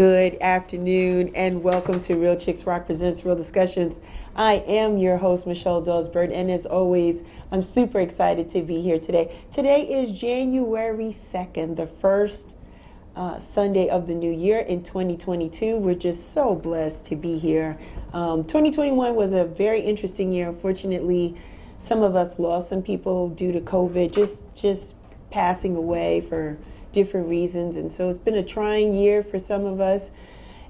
Good afternoon and welcome to Real Chicks Rock Presents Real Discussions. I am your host, Michelle Dawesbert, and as always, I'm super excited to be here today. Today is January 2nd, the first Sunday of the new year in 2022. We're just so blessed to be here. 2021 was a very interesting year. Unfortunately, some of us lost some people due to COVID, just passing away for different reasons, and so it's been a trying year for some of us,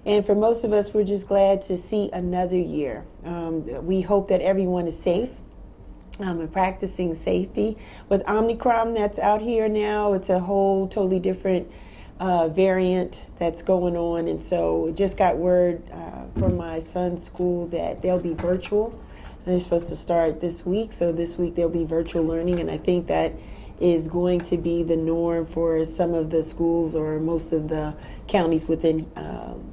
and for most of us, we're just glad to see another year. We hope that everyone is safe and practicing safety. With Omicron that's out here now, it's a whole totally different variant that's going on, and so just got word from my son's school that they'll be virtual. They're supposed to start this week, so this week they'll be virtual learning, and I think that is going to be the norm for some of the schools or most of the counties within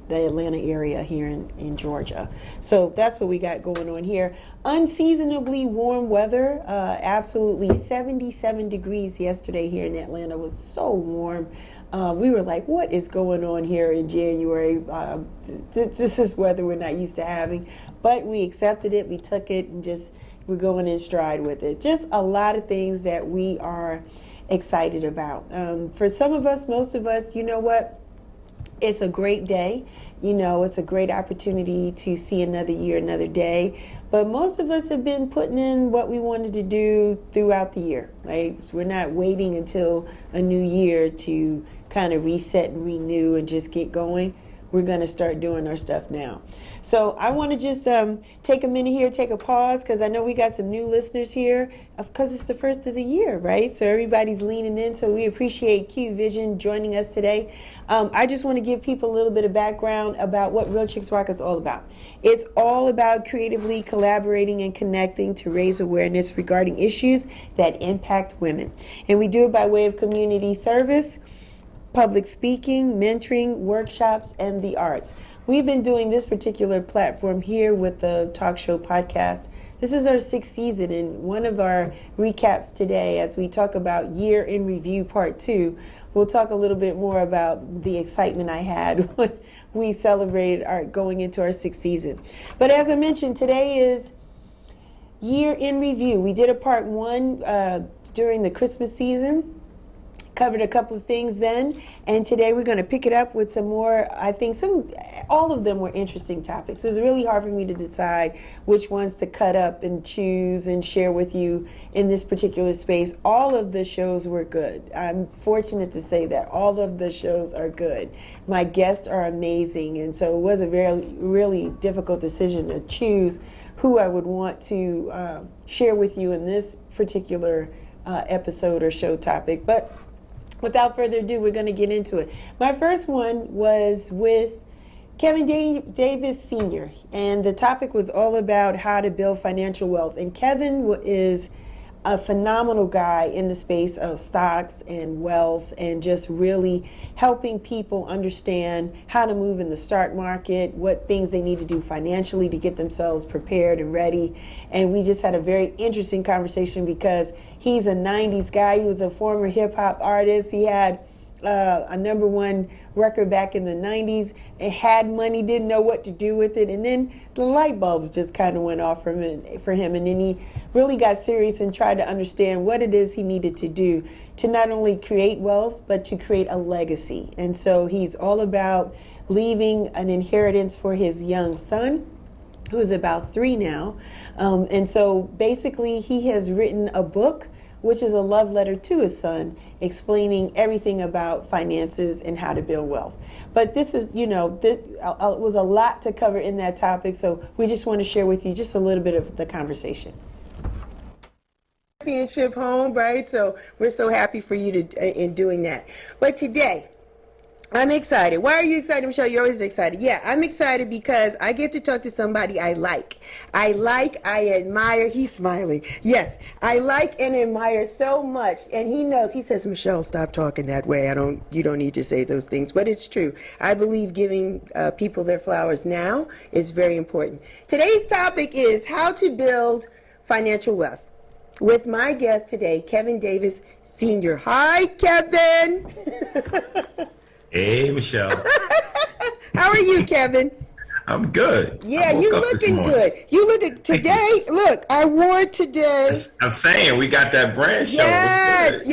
the Atlanta area here in Georgia. So that's what we got going on here. Unseasonably warm weather, absolutely 77 degrees yesterday here in Atlanta. It was so warm. We were like, what is going on here in January? This is weather we're not used to having, but we accepted it, we took it, and we're going in stride with it. Just a lot of things that we are excited about. For some of us, most of us, you know what? It's a great day. You know, it's a great opportunity to see another year, another day. But most of us have been putting in what we wanted to do throughout the year, right? So we're not waiting until a new year to kind of reset and renew and just get going. We're going to start doing our stuff now. So I want to just take a minute here, take a pause, because I know we got some new listeners here, because it's the first of the year, right? So everybody's leaning in. So we appreciate Q Vision joining us today. I just want to give people a little bit of background about what Real Chicks Rock is all about. It's all about creatively collaborating and connecting to raise awareness regarding issues that impact women. And we do it by way of community service, public speaking, mentoring, workshops, and the arts. We've been doing this particular platform here with the talk show podcast. This is our 6th season, and one of our recaps today, as we talk about Year in Review Part 2, we'll talk a little bit more about the excitement I had when we celebrated our going into our 6th season. But as I mentioned, today is Year in Review. We did a Part 1 during the Christmas season. Covered a couple of things then, and today we're going to pick it up with some more. I think all of them were interesting topics. It was really hard for me to decide which ones to cut up and choose and share with you in this particular space. All of the shows were good. I'm fortunate to say that all of the shows are good. My guests are amazing, and so it was a really difficult decision to choose who I would want to share with you in this particular episode or show topic. But without further ado, we're going to get into it. My first one was with Kevin Davis Sr., and the topic was all about how to build financial wealth. And Kevin is a phenomenal guy in the space of stocks and wealth and just really helping people understand how to move in the stock market, what things they need to do financially to get themselves prepared and ready. And we just had a very interesting conversation because he's a 90s guy. He was a former hip hop artist. He had a #1 record back in the 90s and had money, didn't know what to do with it. And then the light bulbs just kind of went off for him. And then he really got serious and tried to understand what it is he needed to do to not only create wealth, but to create a legacy. And so he's all about leaving an inheritance for his young son, who's about 3 now. And so basically he has written a book, which is a love letter to his son, explaining everything about finances and how to build wealth. But this is, it was a lot to cover in that topic, so we just want to share with you just a little bit of the conversation. Championship home, right? So we're so happy for you in doing that. But today, I'm excited. Why are you excited, Michelle? You're always excited. Yeah, I'm excited because I get to talk to somebody I like. I admire. He's smiling. Yes, I like and admire so much. And he knows. He says, Michelle, stop talking that way. You don't need to say those things. But it's true. I believe giving people their flowers now is very important. Today's topic is how to build financial wealth with my guest today, Kevin Davis Sr. Hi, Kevin. Hey, Michelle. How are you, Kevin? I'm good. Yeah, you looking good. You look today. Look, I wore it today. I'm saying we got that brand show. Yes.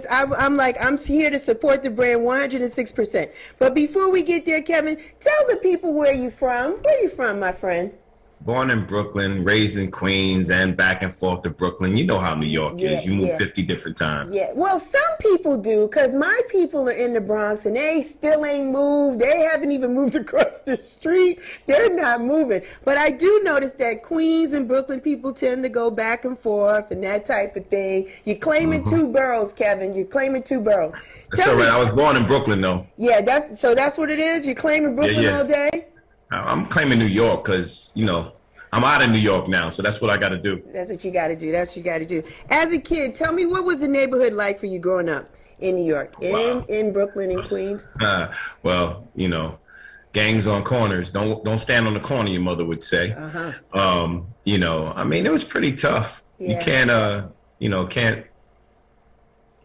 I'm here to support the brand 106%. But before we get there, Kevin, tell the people where you from. Where you from, my friend? Born in Brooklyn, raised in Queens, and back and forth to Brooklyn. You know how New York is. You move 50 different times. Yeah, well, some people do, because my people are in the Bronx, and they still ain't moved. They haven't even moved across the street. They're not moving. But I do notice that Queens and Brooklyn people tend to go back and forth and that type of thing. You're claiming two boroughs, Kevin. You're claiming two boroughs. That's all right. I was born in Brooklyn, though. Yeah, that's what it is? You're claiming Brooklyn all day? I'm claiming New York because, I'm out of New York now, so that's what I got to do. That's what you got to do. As a kid, tell me, what was the neighborhood like for you growing up in New York, in Brooklyn and Queens? Well, gangs on corners. Don't stand on the corner, your mother would say. It was pretty tough. Yeah. You can't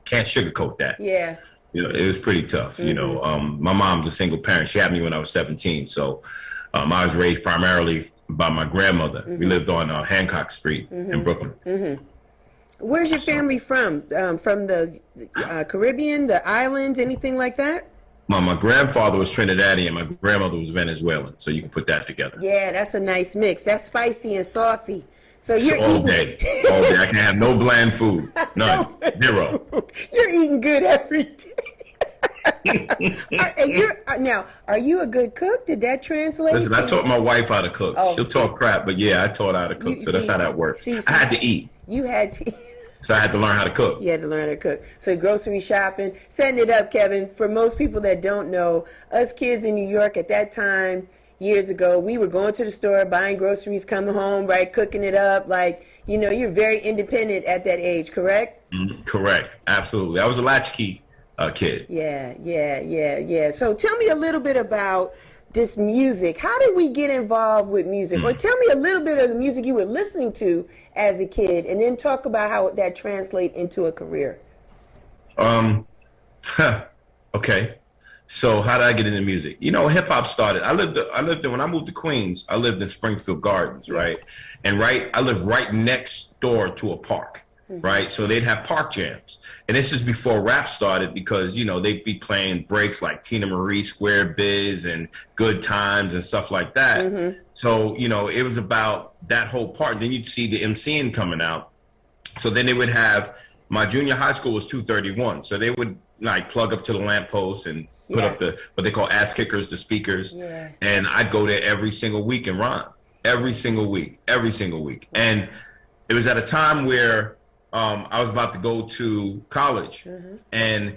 sugarcoat that. Yeah. It was pretty tough. My mom's a single parent. She had me when I was 17, so I was raised primarily by my grandmother. We lived on Hancock Street in Brooklyn. Where's your family from? From the Caribbean, the islands, anything like that? My grandfather was Trinidadian. My grandmother was Venezuelan, so you can put that together. Yeah, that's a nice mix. That's spicy and saucy. So you're all day. I can have no bland food. None. Zero. You're eating good every day. Are you a good cook? Did that translate? Listen, I taught my wife how to cook. She'll talk crap, but I taught her how to cook. That's how that works. I had to eat. You had to. So I had to learn how to cook. You had to learn how to cook. So grocery shopping, setting it up, Kevin. For most people that don't know, us kids in New York at that time, years ago, we were going to the store, buying groceries, coming home, right, cooking it up. You're very independent at that age, correct? Correct. Absolutely. I was a latchkey kid. Yeah. So tell me a little bit about this music. How did we get involved with music? Or tell me a little bit of the music you were listening to as a kid, and then talk about how that translates into a career. Okay. So how did I get into music? Hip hop started. When I moved to Queens, I lived in Springfield Gardens, right? And I lived right next door to a park. Right, so they'd have park jams, and this is before rap started because they'd be playing breaks like Tina Marie, Square Biz, and Good Times and stuff like that. So it was about that whole part. Then you'd see the MCing coming out. So then they would have, my junior high school was 231, so they would plug up to the lamppost and put up what they call ass kickers, the speakers, and I'd go there every single week and rhyme every single week, and it was at a time where I was about to go to college, and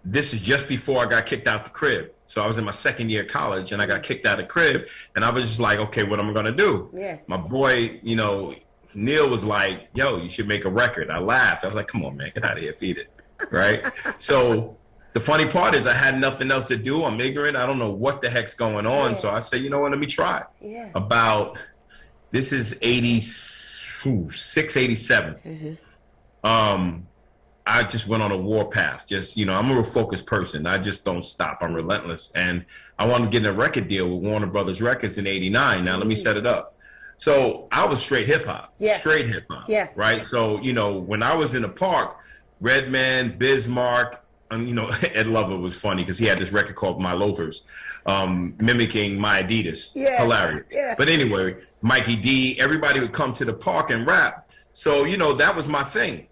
this is just before I got kicked out the crib. So I was in my second year of college, and I got kicked out of the crib, and I was just like, okay, what am I going to do? My boy, Neil was like, yo, you should make a record. I laughed. I was like, come on, man, get out of here, feed it, right? So the funny part is I had nothing else to do. I'm ignorant. I don't know what the heck's going on. So I said, let me try. This is 86, 87. I just went on a war path. I'm a real focused person. I just don't stop. I'm relentless. And I wanted to get in a record deal with Warner Brothers Records in 89. Now, let me set it up. So I was straight hip hop, right? So, when I was in the park, Redman, Bismarck, Ed Lover was funny because he had this record called My Loafers, mimicking my Adidas. Hilarious. But anyway, Mikey D, everybody would come to the park and rap. So, that was my thing.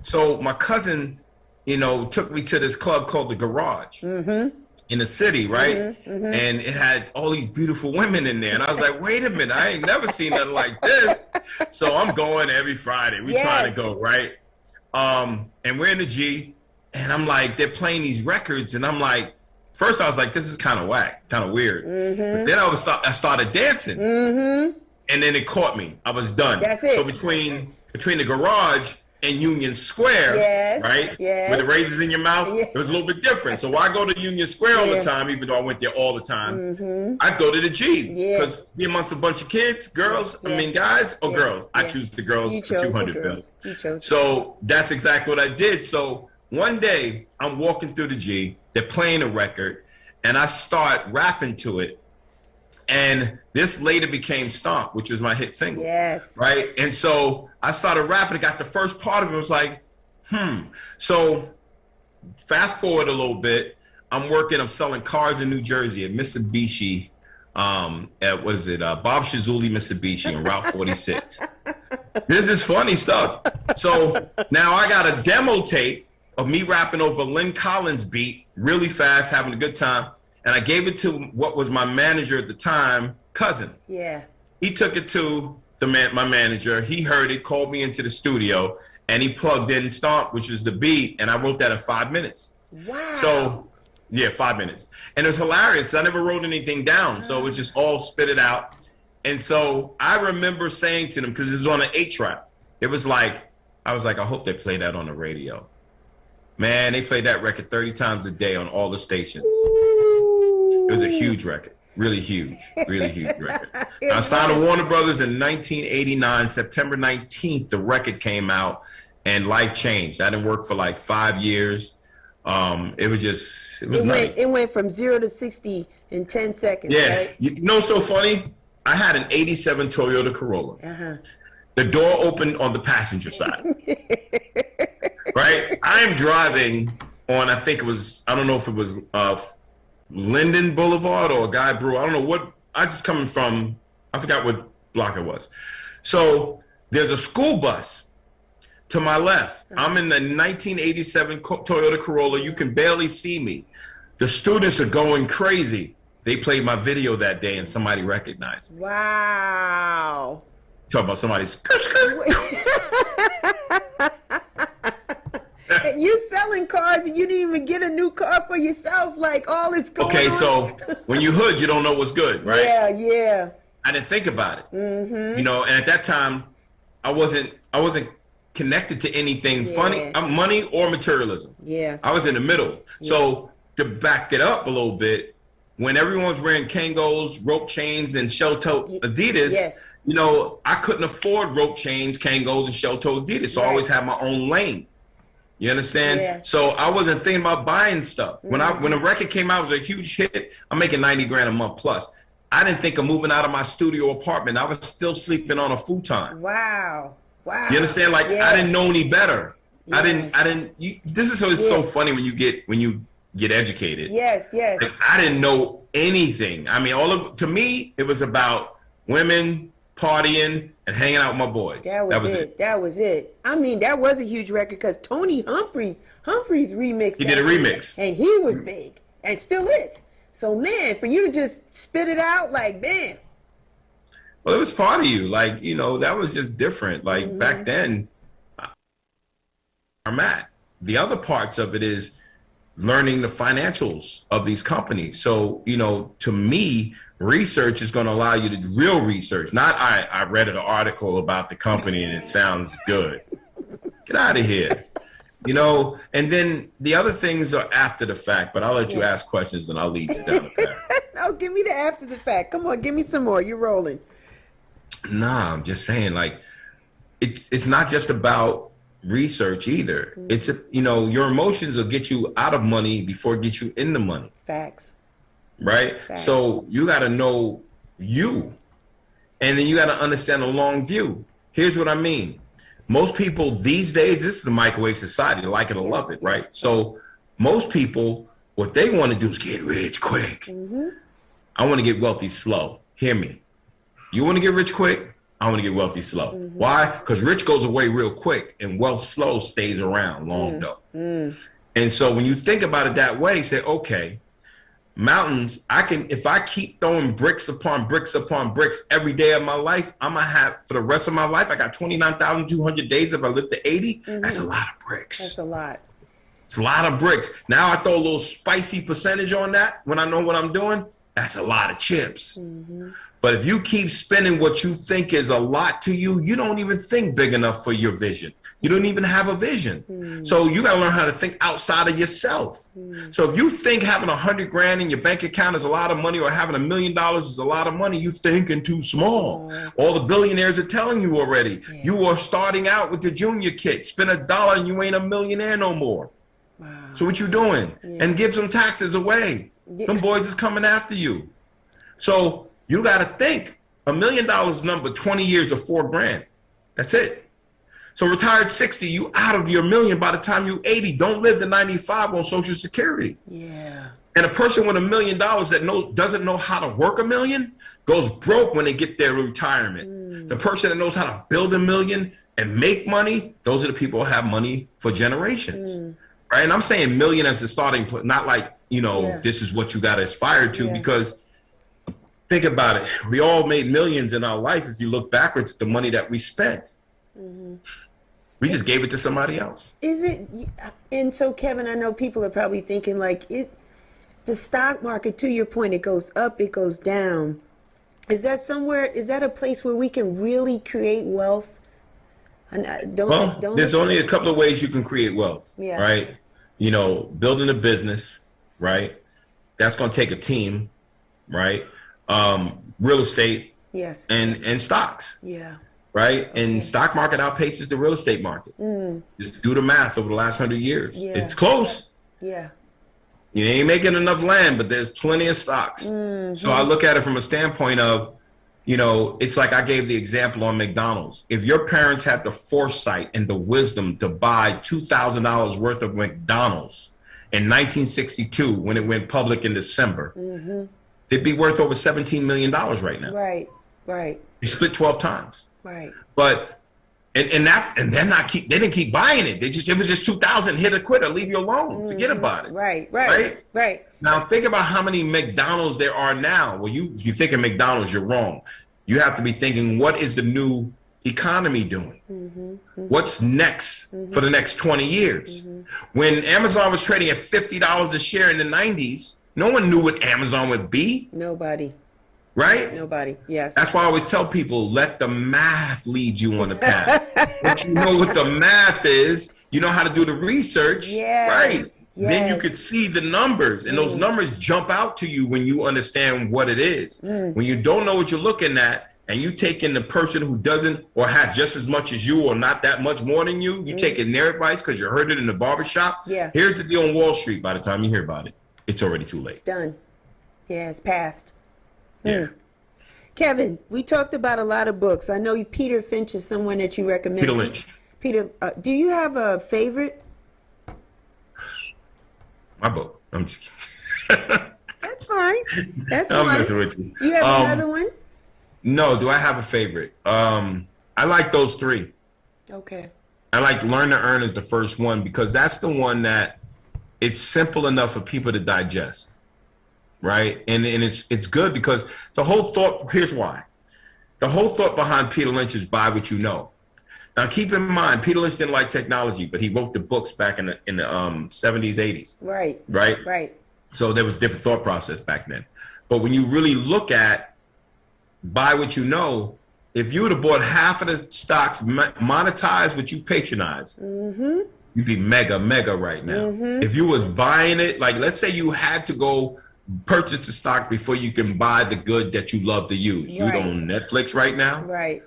So my cousin, took me to this club called The Garage in the city, right? And it had all these beautiful women in there. And I was like, wait a minute, I ain't never seen nothing like this. So I'm going every Friday. We trying to go, right? And we're in the G, and I'm like, they're playing these records. And I'm like, first I was like, this is kind of whack, kind of weird. But then I started dancing. And then it caught me. I was done. That's it. So between The Garage and Union Square, right? With the razors in your mouth, it was a little bit different. So why go to Union Square all the time, even though I went there all the time? I go to the G because be amongst a bunch of kids, girls, guys or girls. I choose the girls for 200 bills. So that's exactly what I did. So one day I'm walking through the G, they're playing a record, and I start rapping to it. And this later became Stomp, which was my hit single. Yes. Right? And so I started rapping, got the first part of it, was like, So fast forward a little bit, I'm selling cars in New Jersey at Mitsubishi, at Bob Shizuli Mitsubishi on Route 46. This is funny stuff. So now I got a demo tape of me rapping over Lynn Collins beat really fast, having a good time. And I gave it to what was my manager at the time, cousin. Yeah. He took it to my manager. He heard it, called me into the studio, and he plugged in Stomp, which is the beat, and I wrote that in 5 minutes. Wow. So, yeah, 5 minutes. And it was hilarious. I never wrote anything down, so it was just all spit it out. And so I remember saying to them, because it was on an 8-track, it was like, I was like, I hope they play that on the radio. Man, they played that record 30 times a day on all the stations. It was a huge record, really huge record. I was found at Warner Brothers in 1989, September 19th, the record came out and life changed. I didn't work for like 5 years. It went from 0 to 60 in 10 seconds. Yeah. Right? You know, so funny. I had an 87 Toyota Corolla. The door opened on the passenger side. Right? I am driving on, I don't know if it was Linden Boulevard or Guy Brewer. I don't know what, I just coming from, I forgot what block it was. So there's a school bus to my left. I'm in the 1987 Toyota Corolla. You can barely see me. The students are going crazy. They played my video that day and somebody recognized me. Wow. Talk about somebody's. And you selling cars and you didn't even get a new car for yourself. Like all this going on. Okay, so when you hood, you don't know what's good, right? Yeah. I didn't think about it. You know, and at that time, I wasn't connected to anything funny, money or materialism. Yeah. I was in the middle. Yeah. So to back it up a little bit, when everyone's wearing Kangos, rope chains, and shell-toe Adidas, you know, I couldn't afford rope chains, Kangos, and shell-toe Adidas. So I always had my own lane. You understand? Yeah. So I wasn't thinking about buying stuff. When the record came out, it was a huge hit. I'm making $90,000 a month plus. I didn't think of moving out of my studio apartment. I was still sleeping on a futon. Wow. You understand? Like I didn't know any better. Yeah. This is always so funny when you get educated. Yes. Like, I didn't know anything. I mean, to me, it was about women, partying, and hanging out with my boys. That was it. I mean, that was a huge record because Tony Humphries remixed. He did a remix, and he was big and still is. So man, for you to just spit it out, like man. Well, it was part of you, like you know, that was just different. Like back then, I'm at the other parts of it is learning the financials of these companies. So you know, to me, research is going to allow you to do real research. Not I read an article about the company and it sounds good. Get out of here. You know, and then the other things are after the fact, but I'll let you ask questions and I'll lead you down the path. No, give me the after the fact. Come on, give me some more. You're rolling. Nah, I'm just saying, like, it's not just about research either. It's, you know, your emotions will get you out of money before it gets you into money. Facts. Right? Facts. So you got to know you, and then you got to understand the long view. Here's what I mean. Most people these days, this is the microwave society, like it or love it, right? So most people, what they want to do is get rich quick. I want to get wealthy slow. Hear me. You want to get rich quick? I want to get wealthy slow. Why? Because rich goes away real quick and wealth slow stays around long though. And so when you think about it that way, say, okay, mountains, if I keep throwing bricks upon bricks upon bricks every day of my life, I'm going to have, for the rest of my life, I got 29,200 days. If I live to 80, that's a lot of bricks. That's a lot. It's a lot of bricks. Now I throw a little spicy percentage on that when I know what I'm doing. That's a lot of chips. But if you keep spending what you think is a lot to you, you don't even think big enough for your vision. You don't even have a vision. So you got to learn how to think outside of yourself. So if you think having $100,000 in your bank account is a lot of money, or having $1 million is a lot of money, you thinking too small. All the billionaires are telling you already. You are starting out with the junior kit. Spend $1 and you ain't a millionaire no more. So what you doing? And give some taxes away. Yeah. Them boys is coming after you. So you got to think, $1 million number, 20 years of $4,000. That's it. So retired 60, you out of your million by the time you 80. Don't live to 95 on Social Security. Yeah. And a person with $1 million that doesn't know how to work $1 million goes broke when they get their retirement. The person that knows how to build $1 million and make money, those are the people who have money for generations. Right? And I'm saying million as a starting point, not like, this is what you got to aspire to, because think about it. We all made millions in our life. If you look backwards at the money that we spent, we just gave it to somebody else. Is it? And so, Kevin, I know people are probably thinking like the stock market, to your point, it goes up, it goes down. Is that a place where we can really create wealth? There's only a couple of ways you can create wealth, right? Building a business, right? That's going to take a team, right? Real estate, yes, and stocks, right? Okay. And stock market outpaces the real estate market. Just do the math over the last 100 years. It's close. You ain't making enough land, but there's plenty of stocks. So I look at it from a standpoint of, it's like I gave the example on McDonald's. If your parents had the foresight and the wisdom to buy $2,000 worth of McDonald's in 1962 when it went public in December, they'd be worth over $17 million right now. Right. You split 12 times. Right. But they didn't keep buying it. It was just 2,000, hit or quit or leave you alone. Forget about it. Right. Now think about how many McDonald's there are now. Well, you think of McDonald's, you're wrong. You have to be thinking, what is the new economy doing? What's next for the next 20 years? When Amazon was trading at $50 a share in the 90s, no one knew what Amazon would be. Nobody. Right? Nobody. Yes. That's why I always tell people, let the math lead you on the path. Once you know what the math is, you know how to do the research, right? Then you could see the numbers, and those numbers jump out to you when you understand what it is. When you don't know what you're looking at, and you take in the person who doesn't or has just as much as you or not that much more than you, you take in their advice because you heard it in the barbershop. Here's the deal on Wall Street. By the time you hear about it, it's already too late. It's done. Yeah, it's past. Kevin, we talked about a lot of books. I know Peter Finch is someone that you recommend. Peter Lynch. Peter, do you have a favorite? My book. I'm just kidding. That's fine. That's I'm fine. messing with you. You have another one? No. Do I have a favorite? I like those three. Okay. I like Learn to Earn as the first one because that's the one that it's simple enough for people to digest. Right. And it's good because the whole thought, here's why. The whole thought behind Peter Lynch is buy what you know. Now, keep in mind, Peter Lynch didn't like technology, but he wrote the books back in the 70s, 80s. Right. So there was a different thought process back then. But when you really look at buy what you know, if you would have bought half of the stocks monetized what you patronized, you'd be mega right now. If you was buying it, like let's say you had to go purchase the stock before you can buy the good that you love to use. You don't own Netflix right now. Right.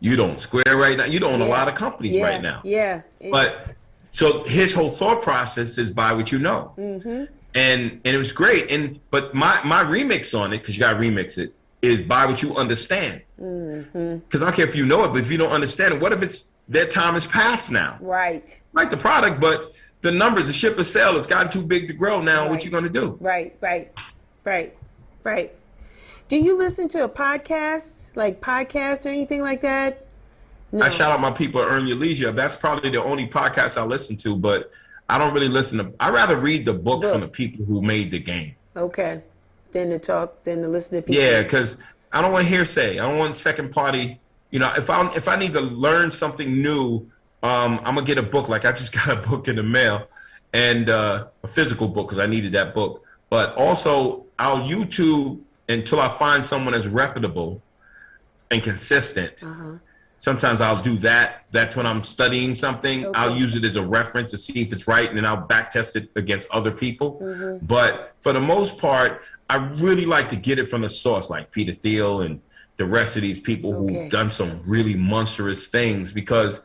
You don't Square right now. You don't own a lot of companies right now. But so his whole thought process is buy what you know. And it was great. But my remix on it, because you got to remix it, is buy what you understand. Because I don't care if you know it, but if you don't understand it, what if it's their time is past now? Right. Like the product, but the numbers, the ship of sale has gotten too big to grow now. What you going to do? Right. Do you listen to a podcast, like podcasts or anything like that? No. I shout out my people at Earn Your Leisure. That's probably the only podcast I listen to, but I don't really listen to. I rather read the books from the people who made the game. Okay. Than to listen to people. Yeah, because I don't want hearsay. I don't want second party. If I need to learn something new, I'm gonna get a book. Like I just got a book in the mail, and a physical book because I needed that book. But also, I'll YouTube until I find someone that's reputable and consistent. Sometimes I'll do that. That's when I'm studying something. Okay. I'll use it as a reference to see if it's right, and then I'll back test it against other people. But for the most part, I really like to get it from the source, like Peter Thiel and the rest of these people who've done some really monstrous things, because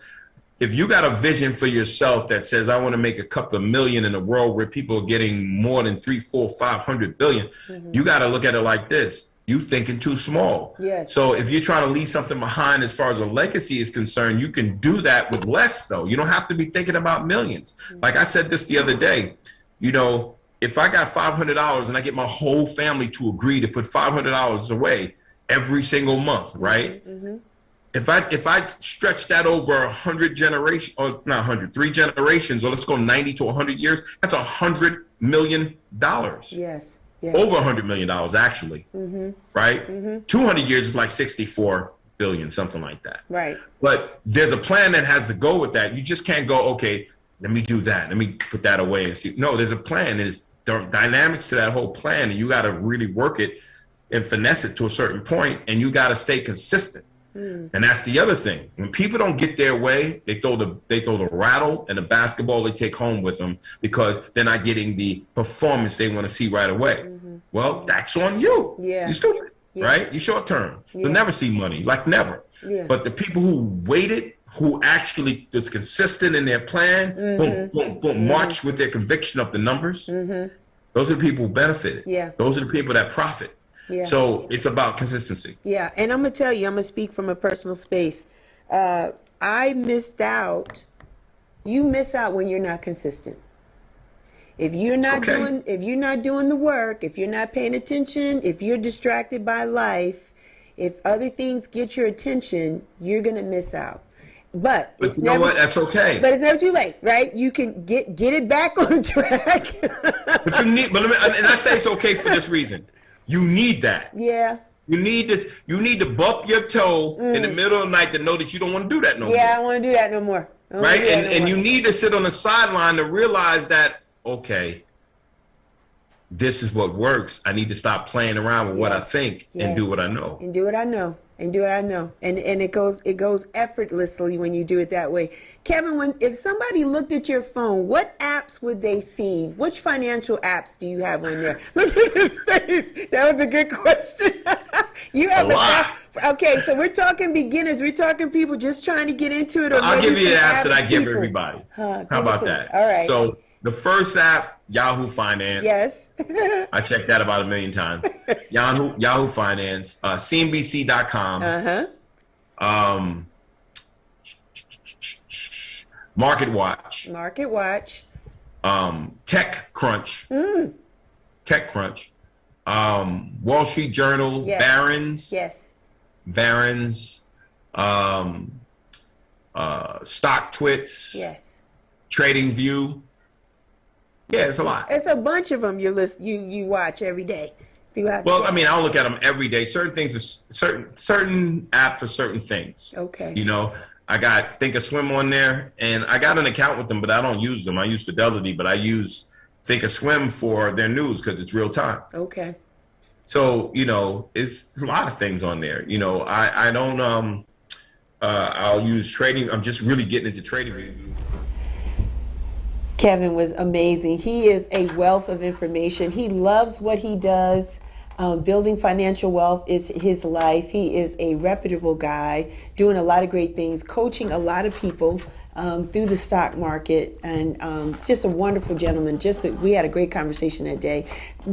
if you got a vision for yourself that says, I want to make a couple of million in a world where people are getting more than 3, 4, 500 billion, you got to look at it like this. You thinking too small. Yes. So if you're trying to leave something behind as far as a legacy is concerned, you can do that with less, though. You don't have to be thinking about millions. Like I said this the other day, you know, if I got $500 and I get my whole family to agree to put $500 away every single month, right? If I stretch that over 100 generations, or not 100, 3 generations, or let's go 90 to 100 years, that's $100 million. Yes. Over $100 million, actually. Right? 200 years is like 64 billion, something like that. Right. But there's a plan that has to go with that. You just can't go, okay, let me do that. Let me put that away and see. No, there's a plan. There's dynamics to that whole plan, and you got to really work it and finesse it to a certain point, and you got to stay consistent. And that's the other thing. When people don't get their way, they throw the rattle and the basketball they take home with them because they're not getting the performance they want to see right away. Well, that's on you. Yeah. You're stupid, right? You're short term. You'll never see money, like never. But the people who waited, who actually was consistent in their plan, boom, boom, boom, march with their conviction of the numbers, those are the people who benefited. Those are the people that profit. So it's about consistency. And I'm going to tell you, I'm going to speak from a personal space. I missed out. You miss out when you're not consistent. If you're not doing the work, if you're not paying attention, if you're distracted by life, if other things get your attention, you're going to miss out. But it's you know what? That's okay. But it's never too late, right? You can get it back on track. But you need. But and I say it's okay for this reason. You need that. Yeah. You need this. You need to bump your toe in the middle of the night to know that you don't want to do that no more. Yeah, I don't want to do that no more. Right? And you need to sit on the sideline to realize that, okay, this is what works. I need to stop playing around with what I think and do what I know. And do what I know. And it goes effortlessly when you do it that way. Kevin, if somebody looked at your phone, what apps would they see? Which financial apps do you have on there? Look at his face. That was a good question. You have a lot. Okay, so we're talking beginners. We're talking people just trying to get into it. Or I'll give you the apps that I give everybody. How about that? All right. So the first app, Yahoo Finance. Yes. I checked that about 1 million times. Yahoo Finance, CNBC.com. MarketWatch. TechCrunch. TechCrunch. Wall Street Journal. Yes. Barron's. Yes. Barron's. Stocktwits. Yes. TradingView. Yeah, it's a lot. It's a bunch of them you watch every day. Well, I mean, I don't look at them every day. Certain things are certain app for certain things. Okay. You know, I got Thinkorswim on there, and I got an account with them, but I don't use them. I use Fidelity, but I use Thinkorswim for their news because it's real time. Okay. So, you know, it's a lot of things on there. You know, I don't I'll use trading. I'm just really getting into TradingView. Kevin was amazing. He is a wealth of information. He loves what he does. Building financial wealth is his life. He is a reputable guy, doing a lot of great things, coaching a lot of people through the stock market, and just a wonderful gentleman. We had a great conversation that day.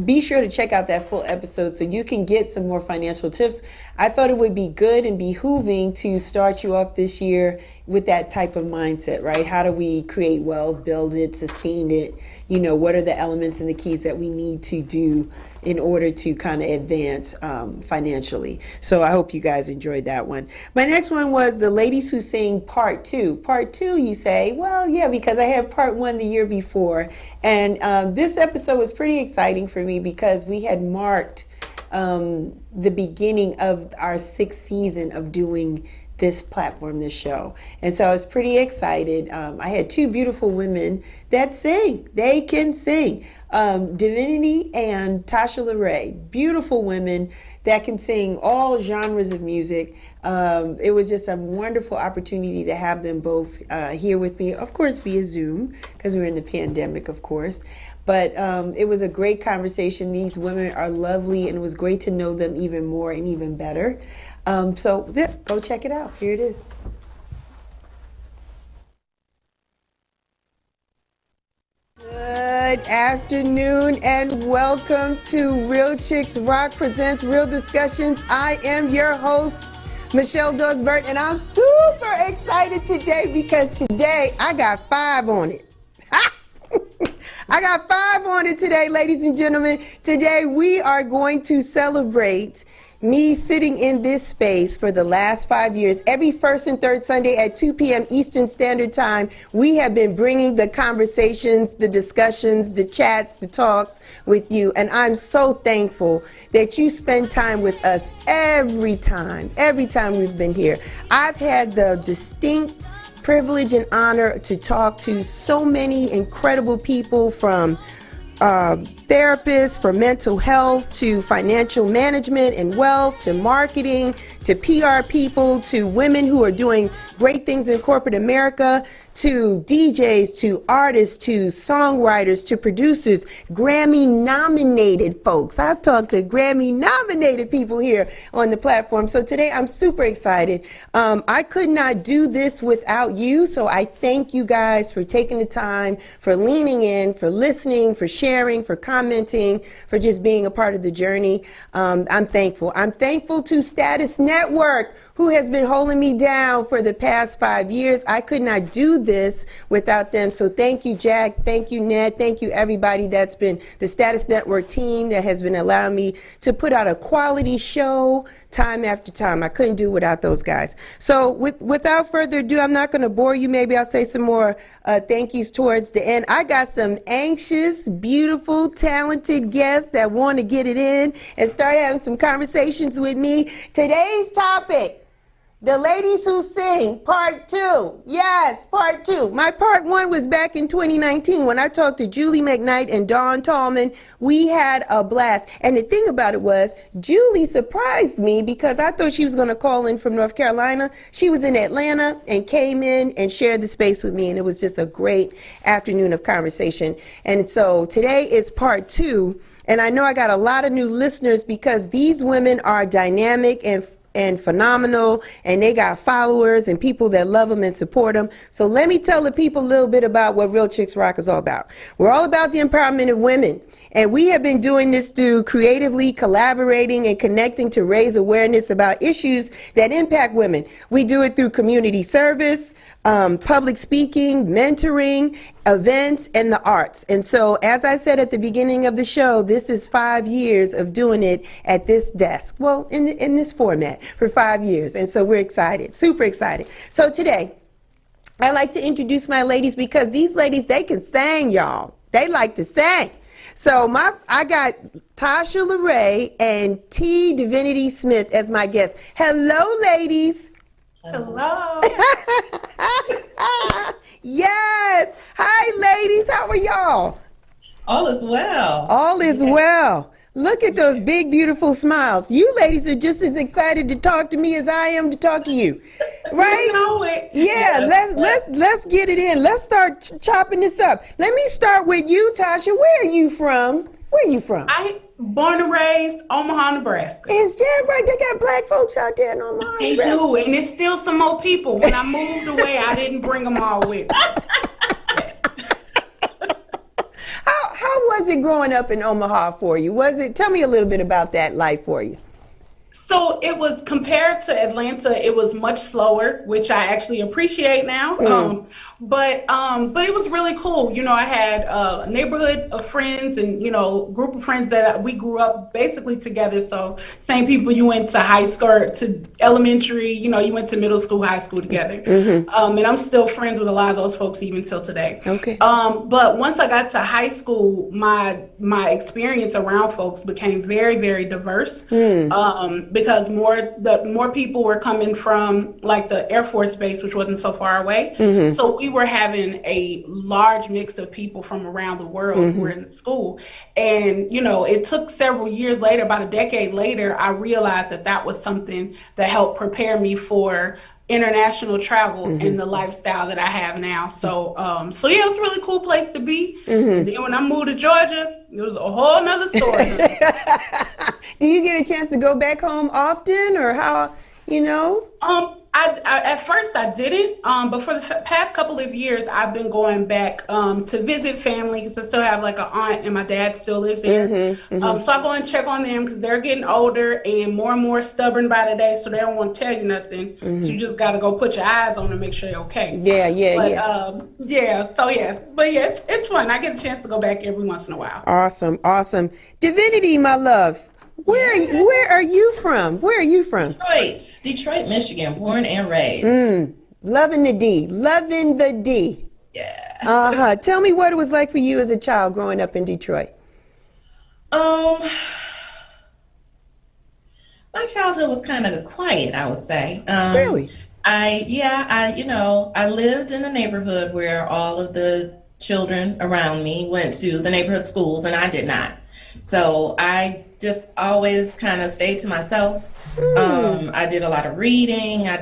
Be sure to check out that full episode so you can get some more financial tips. I thought it would be good and behooving to start you off this year with that type of mindset, right? How do we create wealth, build it, sustain it? You know, what are the elements and the keys that we need to do in order to kind of advance financially? So I hope you guys enjoyed that one. My next one was the ladies who sing part 2. Part 2, you say, well, yeah, because I had part 1 the year before. And this episode was pretty exciting for me because we had marked the beginning of our 6th season of doing this platform, this show. And so I was pretty excited. I had 2 beautiful women that sing. They can sing. Diviniti and Tasha LaRae, beautiful women that can sing all genres of music. It was just a wonderful opportunity to have them both here with me, of course, via Zoom, because we're in the pandemic, of course. But it was a great conversation. These women are lovely, and it was great to know them even more and even better. So go check it out. Here it is. Good afternoon and welcome to Real Chicks Rock presents Real Discussions. I am your host, Michelle Dawes-Burt, and I'm super excited today because today I got 5 on it. I got 5 on it today, ladies and gentlemen. Today we are going to celebrate me sitting in this space for the last 5 years. Every first and third Sunday at 2 p.m. Eastern Standard Time, we have been bringing the conversations, the discussions, the chats, the talks with you. And I'm so thankful that you spend time with us every time we've been here. I've had the distinct privilege and honor to talk to so many incredible people, from therapists for mental health to financial management and wealth to marketing to PR people to women who are doing great things in corporate America to DJs to artists to songwriters to producers, Grammy nominated folks. I've talked to Grammy nominated people here on the platform. So today I'm super excited. I could not do this without you. So I thank you guys for taking the time, for leaning in, for listening, for sharing, for commenting, for just being a part of the journey. I'm thankful. I'm thankful to Status Network, who has been holding me down for the past 5 years. I could not do this without them. So thank you, Jack. Thank you, Ned. Thank you, everybody that's been the Status Network team that has been allowing me to put out a quality show time after time. I couldn't do it without those guys. So without further ado, I'm not going to bore you. Maybe I'll say some more thank yous towards the end. I got some anxious, beautiful, talented guests that want to get it in and start having some conversations with me. Today's topic: the ladies who sing, part 2. Yes, part 2. My part 1 was back in 2019 when I talked to Julie McKnight and Dawn Tallman. We had a blast. And the thing about it was, Julie surprised me because I thought she was going to call in from North Carolina. She was in Atlanta and came in and shared the space with me. And it was just a great afternoon of conversation. And so today is part 2. And I know I got a lot of new listeners because these women are dynamic and phenomenal, and they got followers and people that love them and support them. So let me tell the people a little bit about what Real Chicks Rock is all about. We're all about the empowerment of women, and we have been doing this through creatively collaborating and connecting to raise awareness about issues that impact women. We do it through community service, public speaking, mentoring, events, and the arts. And so, as I said at the beginning of the show, this is 5 years of doing it at this desk. Well, in this format for 5 years. And so we're excited, super excited. So today, I like to introduce my ladies because these ladies, they can sing, y'all. They like to sing. So I got Tasha LaRae and T. Diviniti Smith as my guests. Hello, ladies. Hello. Yes. Hi, ladies. How are y'all? All is well. All is well. Look at those big, beautiful smiles. You ladies are just as excited to talk to me as I am to talk to you, right? You know it. Yeah. Let's get it in. Let's start chopping this up. Let me start with you, Tasha. Where are you from? I born and raised Omaha, Nebraska. Is that right? They got black folks out there in Omaha. They do, and there's still some more people. When I moved away, I didn't bring them all with me. How was it growing up in Omaha for you? Tell me a little bit about that life for you. So it was, compared to Atlanta, it was much slower, which I actually appreciate now. But it was really cool. You know, I had a neighborhood of friends and, group of friends that we grew up basically together. So same people you went to high school, to elementary, you went to middle school, high school together. And I'm still friends with a lot of those folks even till today. Okay. But once I got to high school, my experience around folks became very, very diverse. Because more people were coming from like the Air Force Base, which wasn't so far away. So we were having a large mix of people from around the world who were in school. And, it took several years later, about a decade later, I realized that was something that helped prepare me for international travel and the lifestyle that I have now. So yeah, it was a really cool place to be. And then when I moved to Georgia, it was a whole nother story. Do you get a chance to go back home often, or how you know? I at first I didn't, but for the past couple of years, I've been going back to visit family because I still have like an aunt and my dad still lives there. So I go and check on them because they're getting older and more stubborn by the day, so they don't want to tell you nothing. So you just got to go put your eyes on them and make sure they're okay. But it's fun. I get a chance to go back every once in a while. Awesome. Diviniti, my love. Where are you from? Detroit, Michigan, born and raised. Loving the D. Yeah. Tell me what it was like for you as a child growing up in Detroit. My childhood was kind of quiet, I would say. Really? I lived in a neighborhood where all of the children around me went to the neighborhood schools and I did not. So I just always kind of stayed to myself. I did a lot of reading. I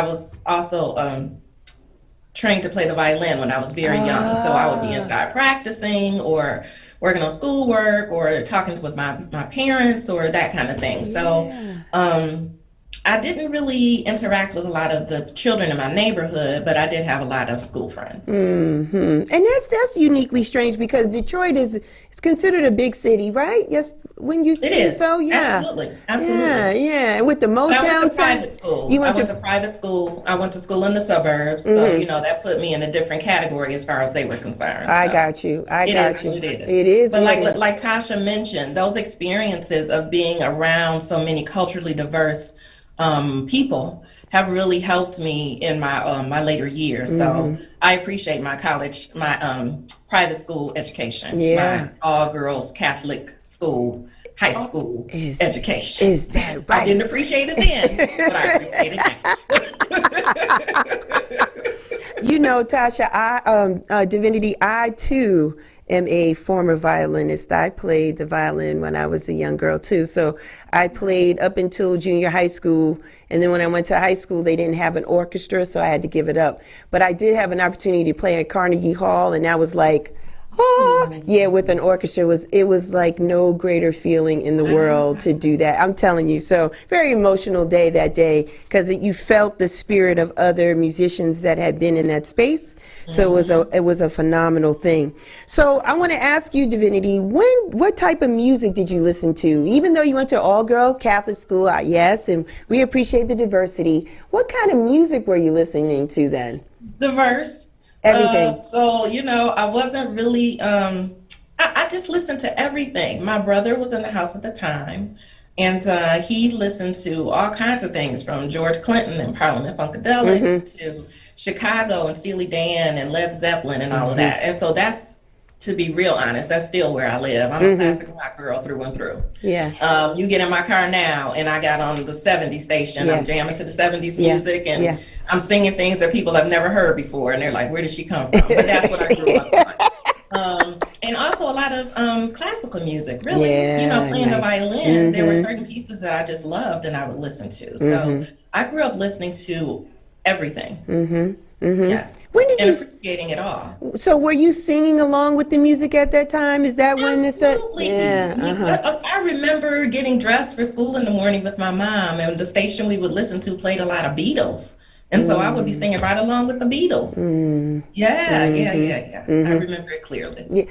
was also trained to play the violin when I was very young. So I would be inside practicing or working on schoolwork or talking with my parents or that kind of thing. So I didn't really interact with a lot of the children in my neighborhood, but I did have a lot of school friends. And that's uniquely strange because Detroit is considered a big city, right? Yes, when you think so, yeah. Absolutely. Yeah. And with the Motown private school. I went to private school. I went to school in the suburbs, so that put me in a different category as far as they were concerned. I got you. It is. But like Tasha mentioned, those experiences of being around so many culturally diverse people have really helped me in my later years. So I appreciate my private school education, my all girls Catholic school, high school education. Is that right? I didn't appreciate it then, but I appreciate it now. You know, Tasha, Diviniti, I too am a former violinist. I played the violin when I was a young girl too. So I played up until junior high school. And then when I went to high school, they didn't have an orchestra, so I had to give it up. But I did have an opportunity to play at Carnegie Hall, and that was like, with an orchestra. It was like no greater feeling in the world to do that. I'm telling you. So very emotional day that day because you felt the spirit of other musicians that had been in that space. So it was a phenomenal thing. So I want to ask you, Diviniti, what type of music did you listen to? Even though you went to all-girl Catholic school, yes, and we appreciate the diversity. What kind of music were you listening to then? Diverse. Everything. I wasn't really, I just listened to everything. My brother was in the house at the time, and he listened to all kinds of things from George Clinton and Parliament Funkadelics to Chicago and Steely Dan and Led Zeppelin and all of that. And so that's, to be real honest, that's still where I live. I'm a classic rock girl through and through. Yeah. You get in my car now and I got on the 70s station. I'm jamming to the 70s music and I'm singing things that people have never heard before. And they're like, where did she come from? But that's what I grew up on. And also a lot of classical music, really. Playing the violin, there were certain pieces that I just loved and I would listen to. So I grew up listening to everything. Yeah. When did you appreciating it all? So were you singing along with the music at that time? Is that when this started? I remember getting dressed for school in the morning with my mom, and the station we would listen to played a lot of Beatles. And so I would be singing right along with the Beatles. Yeah. I remember it clearly.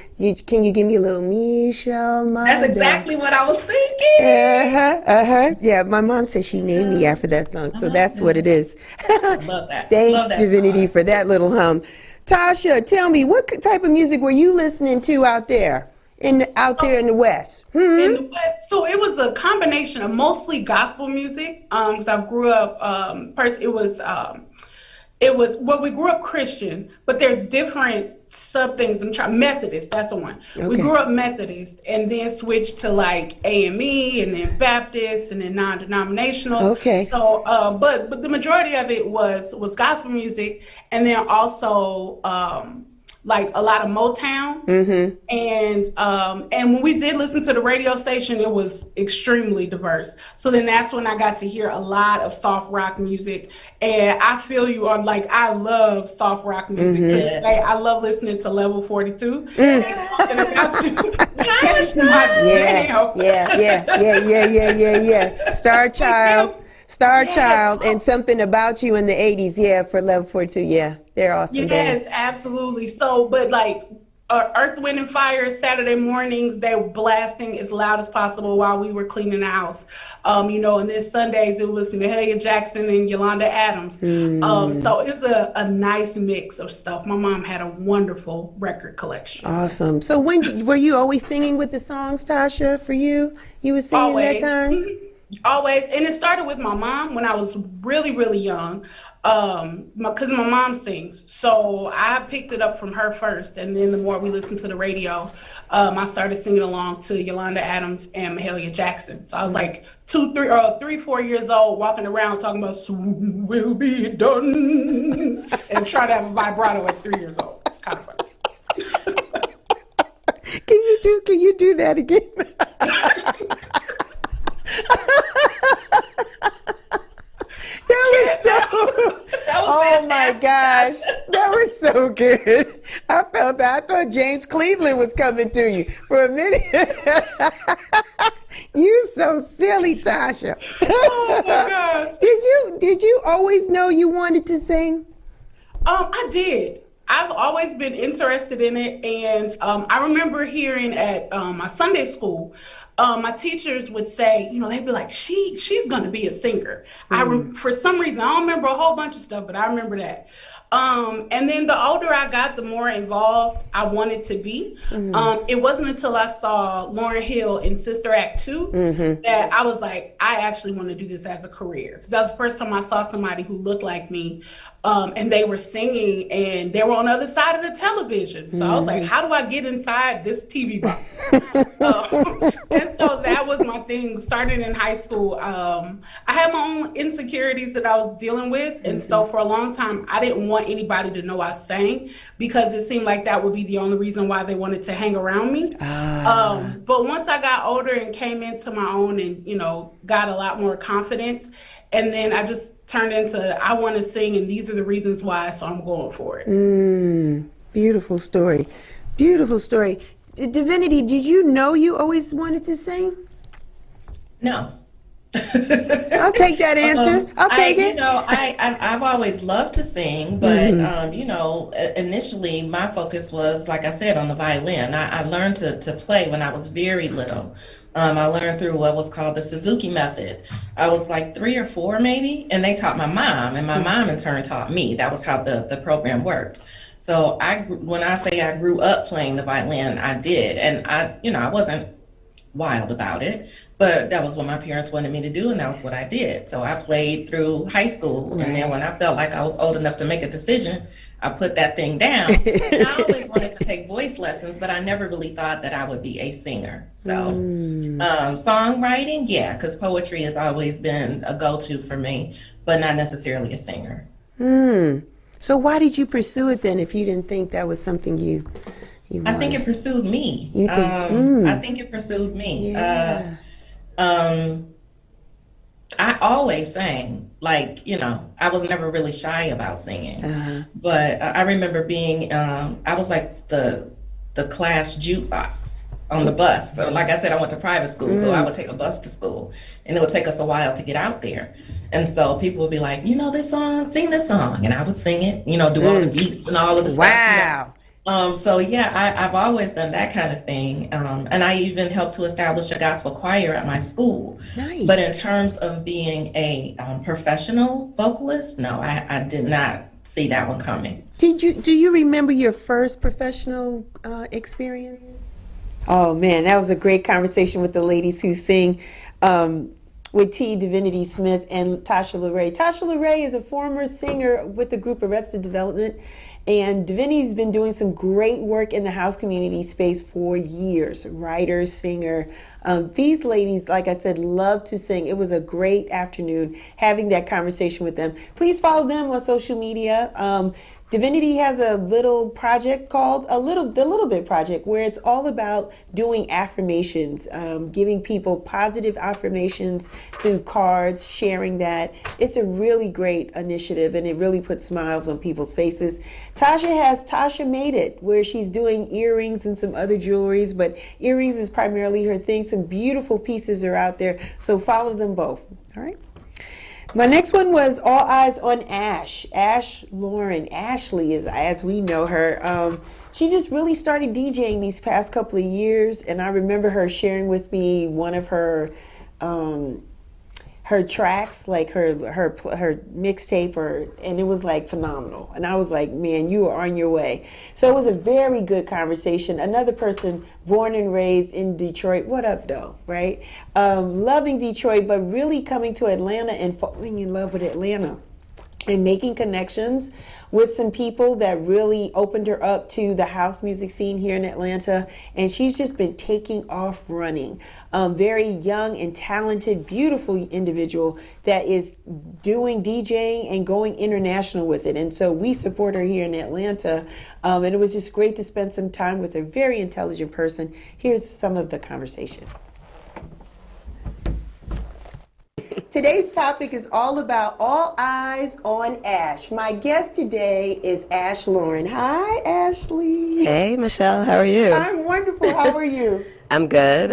Can you give me a little Michelle? That's exactly what I was thinking. Yeah, my mom said she named me after that song, so that's what it is. I love that. Thanks, Diviniti, for that little hum. Tasha, tell me, what type of music were you listening to out there? In the West? In the West, so it was a combination of mostly gospel music. Because I grew up, we grew up Christian, but there's different sub things. Methodist, that's the one. Okay. We grew up Methodist and then switched to like AME and then Baptist and then non-denominational. Okay. So, but the majority of it was gospel music, and then also like a lot of Motown. And when we did listen to the radio station, it was extremely diverse. So then that's when I got to hear a lot of soft rock music. And I feel you on, like, I love soft rock music. I love listening to Level 42. Talking about you. Star Child. Star Child and Something About You in the 80s. Yeah, for Level 42. Yeah, they're awesome. Yes, absolutely. So, but like Earth, Wind, and Fire, Saturday mornings, they were blasting as loud as possible while we were cleaning the house. And then Sundays, it was Mahalia Jackson and Yolanda Adams. So it's a nice mix of stuff. My mom had a wonderful record collection. Awesome. So were you always singing with the songs, Tasha, for you? You were singing that time? Always. And it started with my mom when I was really, really young. Because my mom sings, so I picked it up from her first, and then the more we listened to the radio, I started singing along to Yolanda Adams and Mahalia Jackson. So I was like 3, 4 years old, walking around talking about "Soon will be done," and try to have a vibrato at 3 years old. It's kind of funny. Can you do that again? That was oh fantastic. my gosh, that was so good. I felt that. I thought James Cleveland was coming to you for a minute. You so silly, Tasha. Oh my God. Did you always know you wanted to sing? I did. I've always been interested in it, and I remember hearing at my Sunday school, my teachers would say, they'd be like, she's going to be a singer. For some reason, I don't remember a whole bunch of stuff, but I remember that. And then the older I got, the more involved I wanted to be. It wasn't until I saw Lauryn Hill in Sister Act 2 that I was like, I actually want to do this as a career. Because that was the first time I saw somebody who looked like me. And they were singing, and they were on the other side of the television. So I was like, how do I get inside this TV box? And so that was my thing. Starting in high school, I had my own insecurities that I was dealing with. And so for a long time, I didn't want anybody to know I sang, because it seemed like that would be the only reason why they wanted to hang around me. But once I got older and came into my own and, got a lot more confidence, and then I just turned into, I want to sing, and these are the reasons why, so I'm going for it. Beautiful story. Beautiful story. Divinity, did you know you always wanted to sing? No. I'll take that answer. I'll take it. I've always loved to sing, but initially my focus was, like I said, on the violin. I learned to play when I was very little. I learned through what was called the Suzuki method. I was like 3 or 4 maybe, and they taught my mom, and my mom in turn taught me. That was how the program worked. So when I say I grew up playing the violin, I did, and I wasn't wild about it, but that was what my parents wanted me to do, and that was what I did. So I played through high school, and then when I felt like I was old enough to make a decision, I put that thing down. I always wanted to take voice lessons, but I never really thought that I would be a singer. So songwriting, yeah, because poetry has always been a go-to for me, but not necessarily a singer. So why did you pursue it then, if you didn't think that was something you wanted? I think it pursued me. You think? I think it pursued me. Yeah. I always sang, I was never really shy about singing, but I remember being, I was like the class jukebox on the bus. So like I said, I went to private school, so I would take a bus to school, and it would take us a while to get out there. And so people would be like, this song, sing this song. And I would sing it, do all the beats and all of the stuff. Wow. So yeah, I've always done that kind of thing. And I even helped to establish a gospel choir at my school. Nice. But in terms of being a professional vocalist, no, I did not see that one coming. Do you remember your first professional experience? Oh man, that was a great conversation with the ladies who sing with Diviniti Smith and Tasha LaRae. Tasha LaRae is a former singer with the group Arrested Development. And Divinity's been doing some great work in the house community space for years. Writer, singer. These ladies, like I said, love to sing. It was a great afternoon having that conversation with them. Please follow them on social media. Divinity has a little project called the Little Bit Project, where it's all about doing affirmations, giving people positive affirmations through cards, sharing that. It's a really great initiative, and it really puts smiles on people's faces. Tasha Made It, where she's doing earrings and some other jewelries, but earrings is primarily her thing. Some beautiful pieces are out there, so follow them both. All right. My next one was All Eyes on Ash. Ash Lauren. Ashley is, as we know her. She just really started DJing these past couple of years, and I remember her sharing with me one of her tracks, like her mixtape, and it was like phenomenal. And I was like, man, you are on your way. So it was a very good conversation. Another person born and raised in Detroit. What up, though, right? Loving Detroit, but really coming to Atlanta and falling in love with Atlanta and making connections with some people that really opened her up to the house music scene here in Atlanta. And she's just been taking off running. Very young and talented, beautiful individual that is doing DJing and going international with it. And so we support her here in Atlanta. And it was just great to spend some time with a very intelligent person. Here's some of the conversation. Today's topic is all about All Eyes on Ash. My guest today is Ash Lauren. Hi, Ashley. Hey, Michelle. How are you? I'm wonderful. How are you? I'm good.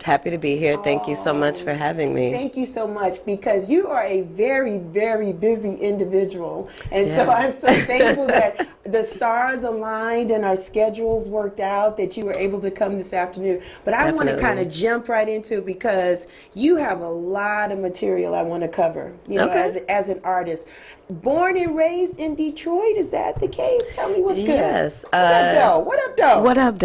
Happy to be here. Thank you so much for having me. Thank you so much, because you are a very, very busy individual. And so I'm so thankful that the stars aligned and our schedules worked out, that you were able to come this afternoon. But I want to kind of jump right into it, because you have a lot of material I want to cover, you know, as an artist. Born and raised in Detroit, is that the case? Tell me what's good. Yes. What up, though? What up, though? What up,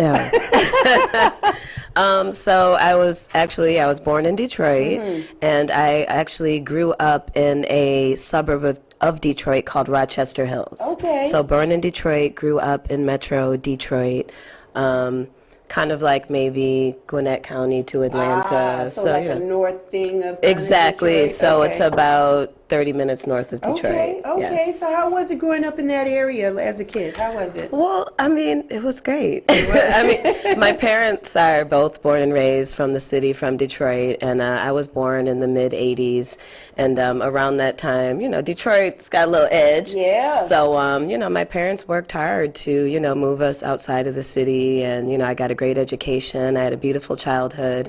though? So I was born in Detroit, and I actually grew up in a suburb of Detroit called Rochester Hills. Okay. So born in Detroit, grew up in Metro Detroit. Kind of like maybe Gwinnett County to Atlanta. So like a north thing of exactly. Detroit. So it's about 30 minutes north of Detroit. Okay. Yes. So how was it growing up in that area as a kid? How was it? Well, I mean, it was great. I mean, my parents are both born and raised from the city, from Detroit, and I was born in the mid-'80s. And around that time, you know, Detroit's got a little edge. Yeah. So, you know, my parents worked hard to, you know, move us outside of the city. And, you know, I got a great education. I had a beautiful childhood.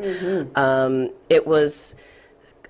It was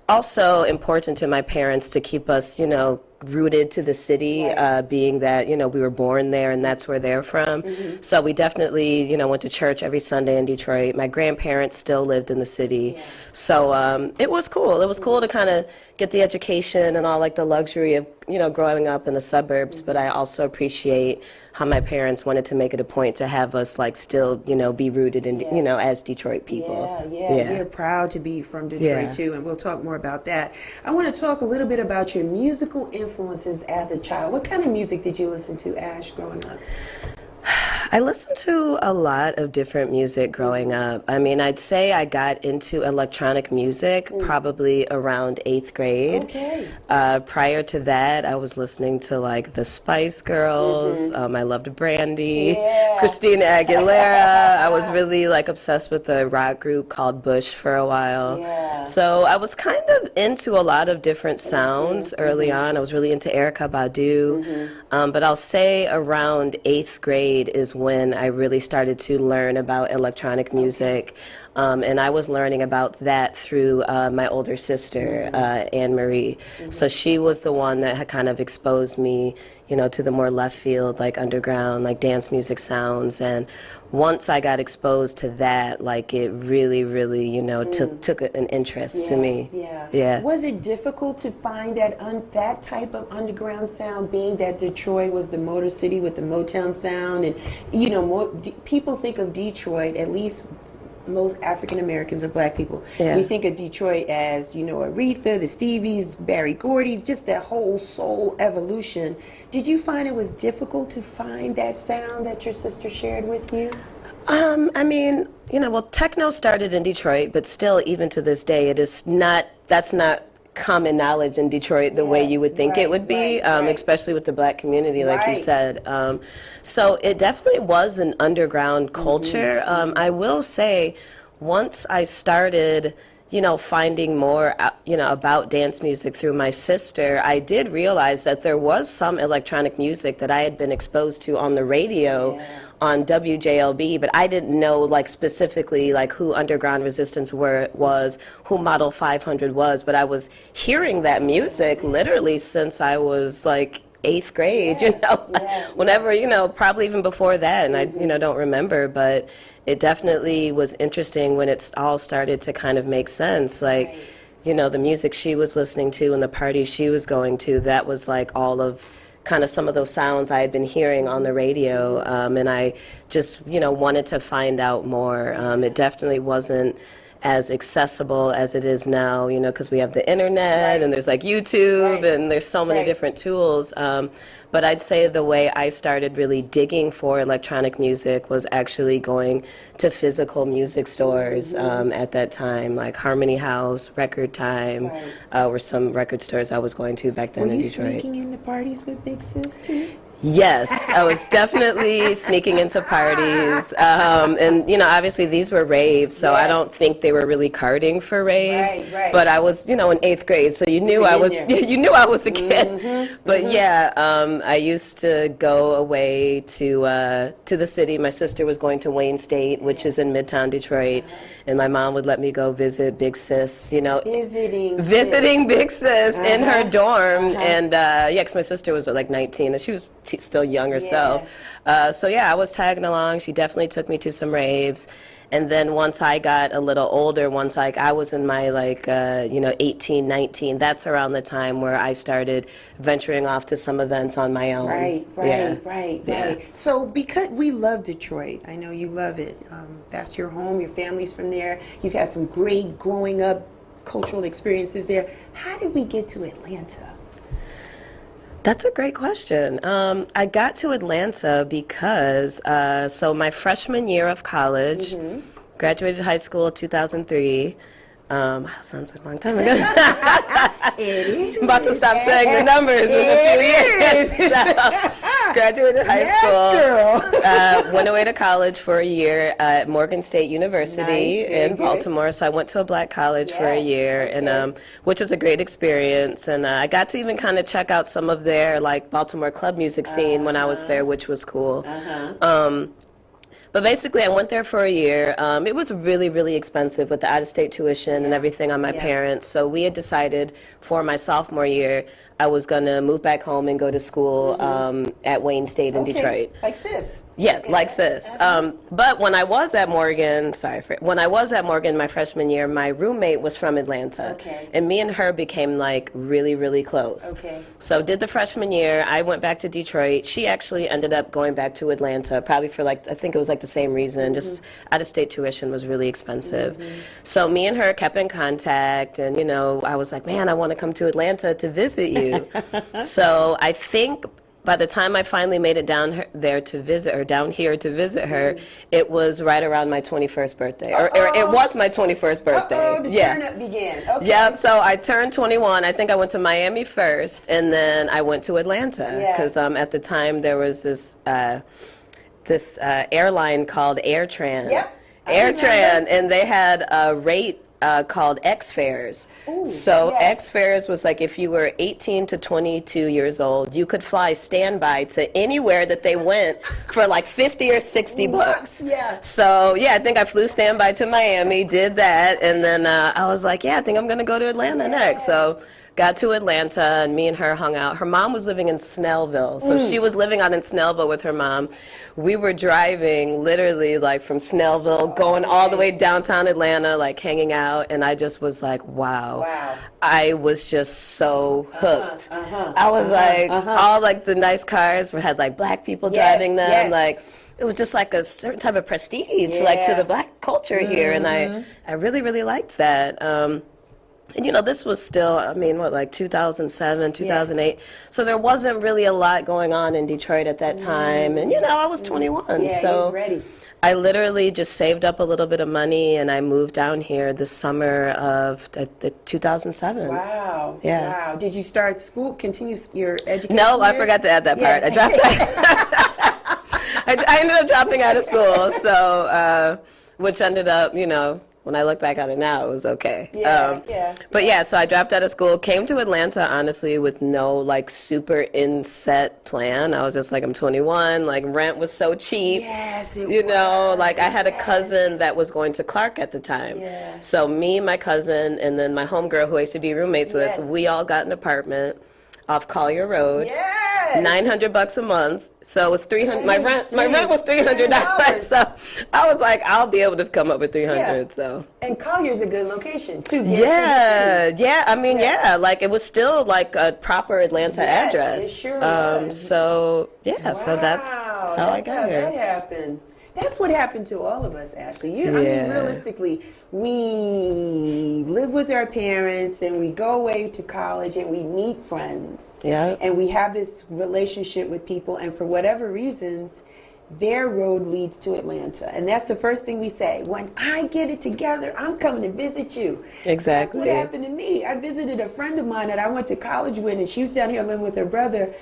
also important to my parents to keep us, you know, rooted to the city, being that, you know, we were born there and that's where they're from. So we definitely, you know, went to church every Sunday in Detroit. My grandparents still lived in the city. So it was cool. It was cool to kind of get the education and all like the luxury of, you know, growing up in the suburbs. But I also appreciate how my parents wanted to make it a point to have us like still, you know, be rooted in, you know, as Detroit people. You're proud to be from Detroit too, and we'll talk more about that. I want to talk a little bit about your musical influences as a child. What kind of music did you listen to, Ash, growing up? I listened to a lot of different music growing up. I mean, I'd say I got into electronic music probably around 8th grade. Okay. Prior to that, I was listening to like the Spice Girls. I loved Brandy, Christina Aguilera. I was really like obsessed with a rock group called Bush for a while. So I was kind of into a lot of different sounds early on. I was really into Erykah Badu. But I'll say around 8th grade is when I really started to learn about electronic music. And I was learning about that through my older sister, Anne Marie. So she was the one that had kind of exposed me, you know, to the more left field, like underground, like dance music sounds. And once I got exposed to that, like it really, really, you know, took an interest to me. Was it difficult to find that that type of underground sound, being that Detroit was the Motor City with the Motown sound? And, you know, people think of Detroit, at least most African Americans or black people, we think of Detroit as, you know, Aretha, the Stevies, Barry Gordy, just that whole soul evolution. Did you find it was difficult to find that sound that your sister shared with you? I mean, you know, well, techno started in Detroit, but still, even to this day, that's not common knowledge in Detroit the way you would think it would be, especially with the black community, like you said. So it definitely was an underground culture. I will say, once I started, you know, finding more, you know, about dance music through my sister, I did realize that there was some electronic music that I had been exposed to on the radio on WJLB, but I didn't know like specifically like who Underground Resistance was, who Model 500 was, but I was hearing that music literally since I was like 8th grade, whenever, probably even before that, and I, don't remember, but it definitely was interesting when it all started to kind of make sense, like, the music she was listening to and the parties she was going to, that was like all of kind of some of those sounds I had been hearing on the radio, and I just, wanted to find out more. It definitely wasn't as accessible as it is now, because we have the internet and there's like YouTube and there's so many different tools. But I'd say the way I started really digging for electronic music was actually going to physical music stores at that time, like Harmony House, Record Time, were some record stores I was going to back then in Detroit. Were you sneaking into parties with Big Sis too? Yes, I was definitely sneaking into parties. And, obviously these were raves, so I don't think they were really carding for raves. But I was, in 8th grade, so you knew I was a kid. But I used to go away to the city. My sister was going to Wayne State, which is in Midtown Detroit, and my mom would let me go visit Big Sis, visiting Big Sis in her dorm. And, because my sister was like 19, and she was still young herself. I was tagging along. She definitely took me to some raves. And then once I got a little older, once I was in my 18, 19, that's around the time where I started venturing off to some events on my own. Right. So because we love Detroit, I know you love it. That's your home, your family's from there. You've had some great growing up cultural experiences there. How did we get to Atlanta? That's a great question. I got to Atlanta because, my freshman year of college, graduated high school in 2003. Sounds like a long time ago. I'm about to stop saying the numbers in a few years. Graduated high school. Went away to college for a year at Morgan State University in Baltimore. So I went to a black college for a year, and which was a great experience. And I got to even kind of check out some of their Baltimore club music scene when I was there, which was cool. But basically, I went there for a year. It was really, really expensive with the out-of-state tuition and everything on my parents. So we had decided for my sophomore year, I was going to move back home and go to school at Wayne State in Detroit. Like Sis. Yes, like Sis. But when I was at Morgan, my freshman year, my roommate was from Atlanta. And me and her became really, really close. So did the freshman year. I went back to Detroit. She actually ended up going back to Atlanta, probably for I think it was the same reason, just out-of-state tuition was really expensive. So me and her kept in contact, and I was like, man, I want to come to Atlanta to visit you. So I think by the time I finally made it down there to visit her, down here to visit her, it was right around my 21st birthday. Or it was my 21st birthday. The turn-up began. Yep, so I turned 21. I think I went to Miami first, and then I went to Atlanta. Because at the time there was this airline called AirTran. AirTran, and they had a rate called X Fares. X Fares was if you were 18 to 22 years old, you could fly standby to anywhere that they went for 50 or 60 bucks. So I think I flew standby to Miami, did that, and then I was I think I'm going to go to Atlanta next. So got to Atlanta, and me and her hung out. Her mom was living in Snellville, so she was living out in Snellville with her mom. We were driving literally from Snellville, going all the way downtown Atlanta, hanging out, and I just was wow. I was just so hooked. I was all the nice cars had black people driving them, it was just a certain type of prestige, to the black culture here, and I really, really liked that. And this was still, 2007, 2008. So there wasn't really a lot going on in Detroit at that time. And, I was 21. So you was ready. I literally just saved up a little bit of money, and I moved down here the summer of 2007. Wow. Yeah. Wow. Did you start school, continue your education? No, I forgot to add that part. I dropped I ended up dropping out of school, so, which ended up, when I look back on it now, it was okay. Yeah. But yeah, so I dropped out of school, came to Atlanta, honestly, with no like super in-set plan. I was just like, I'm 21, like rent was so cheap. Yes, it you know, was. like I had a cousin that was going to Clark at the time. Yeah. So me, my cousin, and then my homegirl who I used to be roommates with, we all got an apartment off Collier Road. Yes. $900 a month. So it was $300. My rent was $300. So I was like, I'll be able to come up with $300. Yeah. So. And Collier's a good location too. Yeah. I mean, like it was still like a proper Atlanta address. It sure was. So so that's how I got here. That happened. That's what happened to all of us, Ashley. I mean, realistically, we live with our parents and we go away to college and we meet friends. Yeah. And we have this relationship with people, and for whatever reasons, their road leads to Atlanta. And that's the first thing we say. When I get it together, I'm coming to visit you. Exactly. That's what happened to me. I visited a friend of mine that I went to college with, and she was down here living with her brother.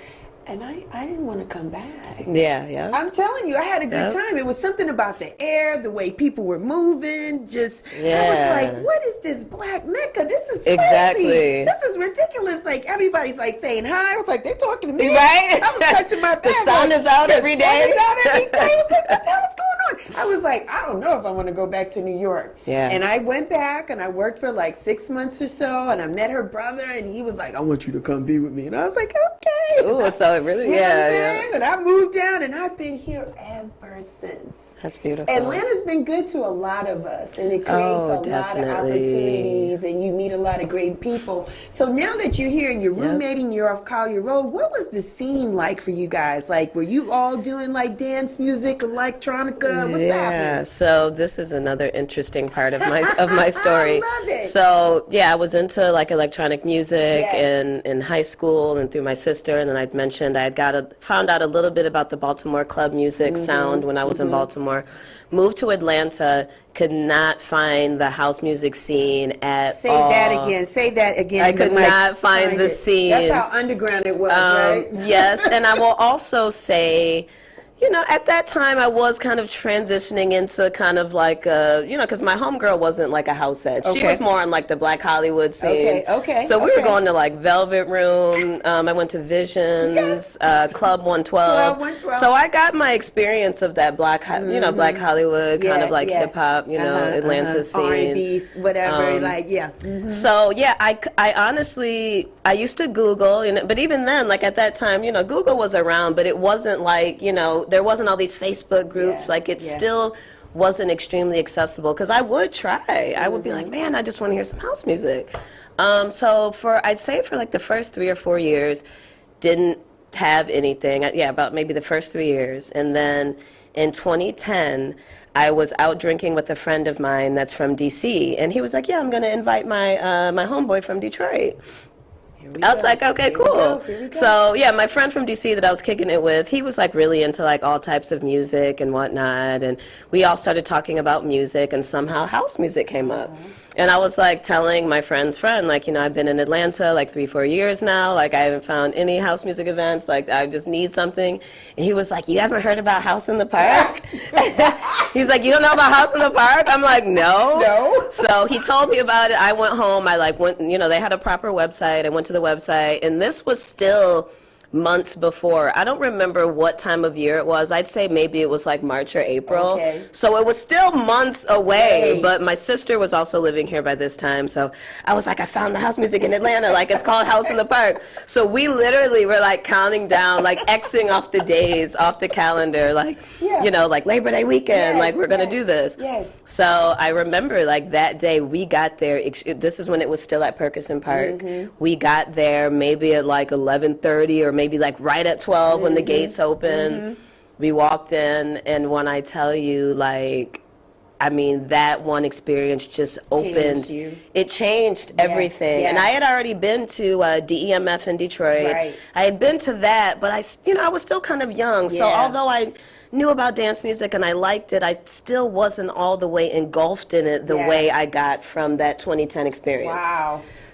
And I didn't want to come back. Yeah. I'm telling you, I had a good time. It was something about the air, the way people were moving. I was like, what is this Black Mecca? This is crazy. Exactly. This is ridiculous. Like, everybody's like saying hi. I was like, they're talking to me. Right? I was touching my back. The sun is out every day. The sun is out every day. I was like, what the hell is going on? I was like, I don't know if I want to go back to New York. Yeah. And I went back and I worked for like 6 months or so, and I met her brother, and he was like, I want you to come be with me. And I was like, okay. Ooh, so it really, You know what I'm saying? And I moved down, and I've been here ever since. That's beautiful. Atlanta's been good to a lot of us, and it creates a lot of opportunities, and you meet a lot of great people. So now that you're here and you're roommating, you're off Collier Road, what was the scene like for you guys? Like, were you all doing like dance music, electronica? What's happening? So this is another interesting part of my story. I love it. So I was into like electronic music in high school and through my sister, and then I'd mentioned I had found out a little bit about the Baltimore club music sound when I was in Baltimore. Moved to Atlanta, could not find the house music scene at all. Say that again. I could not find the scene. That's how underground it was, right? Yes, and I will also say, at that time I was kind of transitioning into kind of like because my homegirl wasn't like a house head. She was more on like the Black Hollywood scene. So we were going to like Velvet Room. I went to Visions, Club 112. So I got my experience of that Black Hollywood kind of like hip hop, Atlanta scene. R&B, whatever, So I honestly, I used to Google, but even then, like at that time, Google was around, but it wasn't like, there wasn't all these Facebook groups. Like it still wasn't extremely accessible, because I would try. I would be like, man, I just want to hear some house music. So I'd say for like the first 3 or 4 years, didn't have anything. About maybe the first 3 years. And then in 2010, I was out drinking with a friend of mine that's from DC, and he was like, I'm going to invite my homeboy from Detroit. I was like, okay, cool. So my friend from DC that I was kicking it with, he was like really into like all types of music and whatnot, and we all started talking about music, and somehow house music came up. And I was like telling my friend's friend, like, I've been in Atlanta like 3-4 years now, like I haven't found any house music events, like I just need something. And he was like, you haven't heard about House in the Park? He's like, you don't know about House in the Park? I'm like, no. So he told me about it. I went home, I like went, they had a proper website. I went to the website, and this was still months before. I don't remember what time of year it was. I'd say maybe it was like March or April. So it was still months away, but my sister was also living here by this time. So I was like, I found the house music in Atlanta. Like, it's called House in the Park. So we literally were like counting down, like Xing off the days off the calendar, like, like Labor Day weekend, like we're going to do this. So I remember like that day we got there. This is when it was still at Perkison Park. We got there maybe at like 11:30 or maybe like right at 12 when the gates opened. We walked in, and when I tell you, like, I mean, that one experience just opened. It changed everything. And I had already been to DEMF in Detroit. I had been to that, but I was still kind of young. So although I knew about dance music and I liked it, I still wasn't all the way engulfed in it the way I got from that 2010 experience.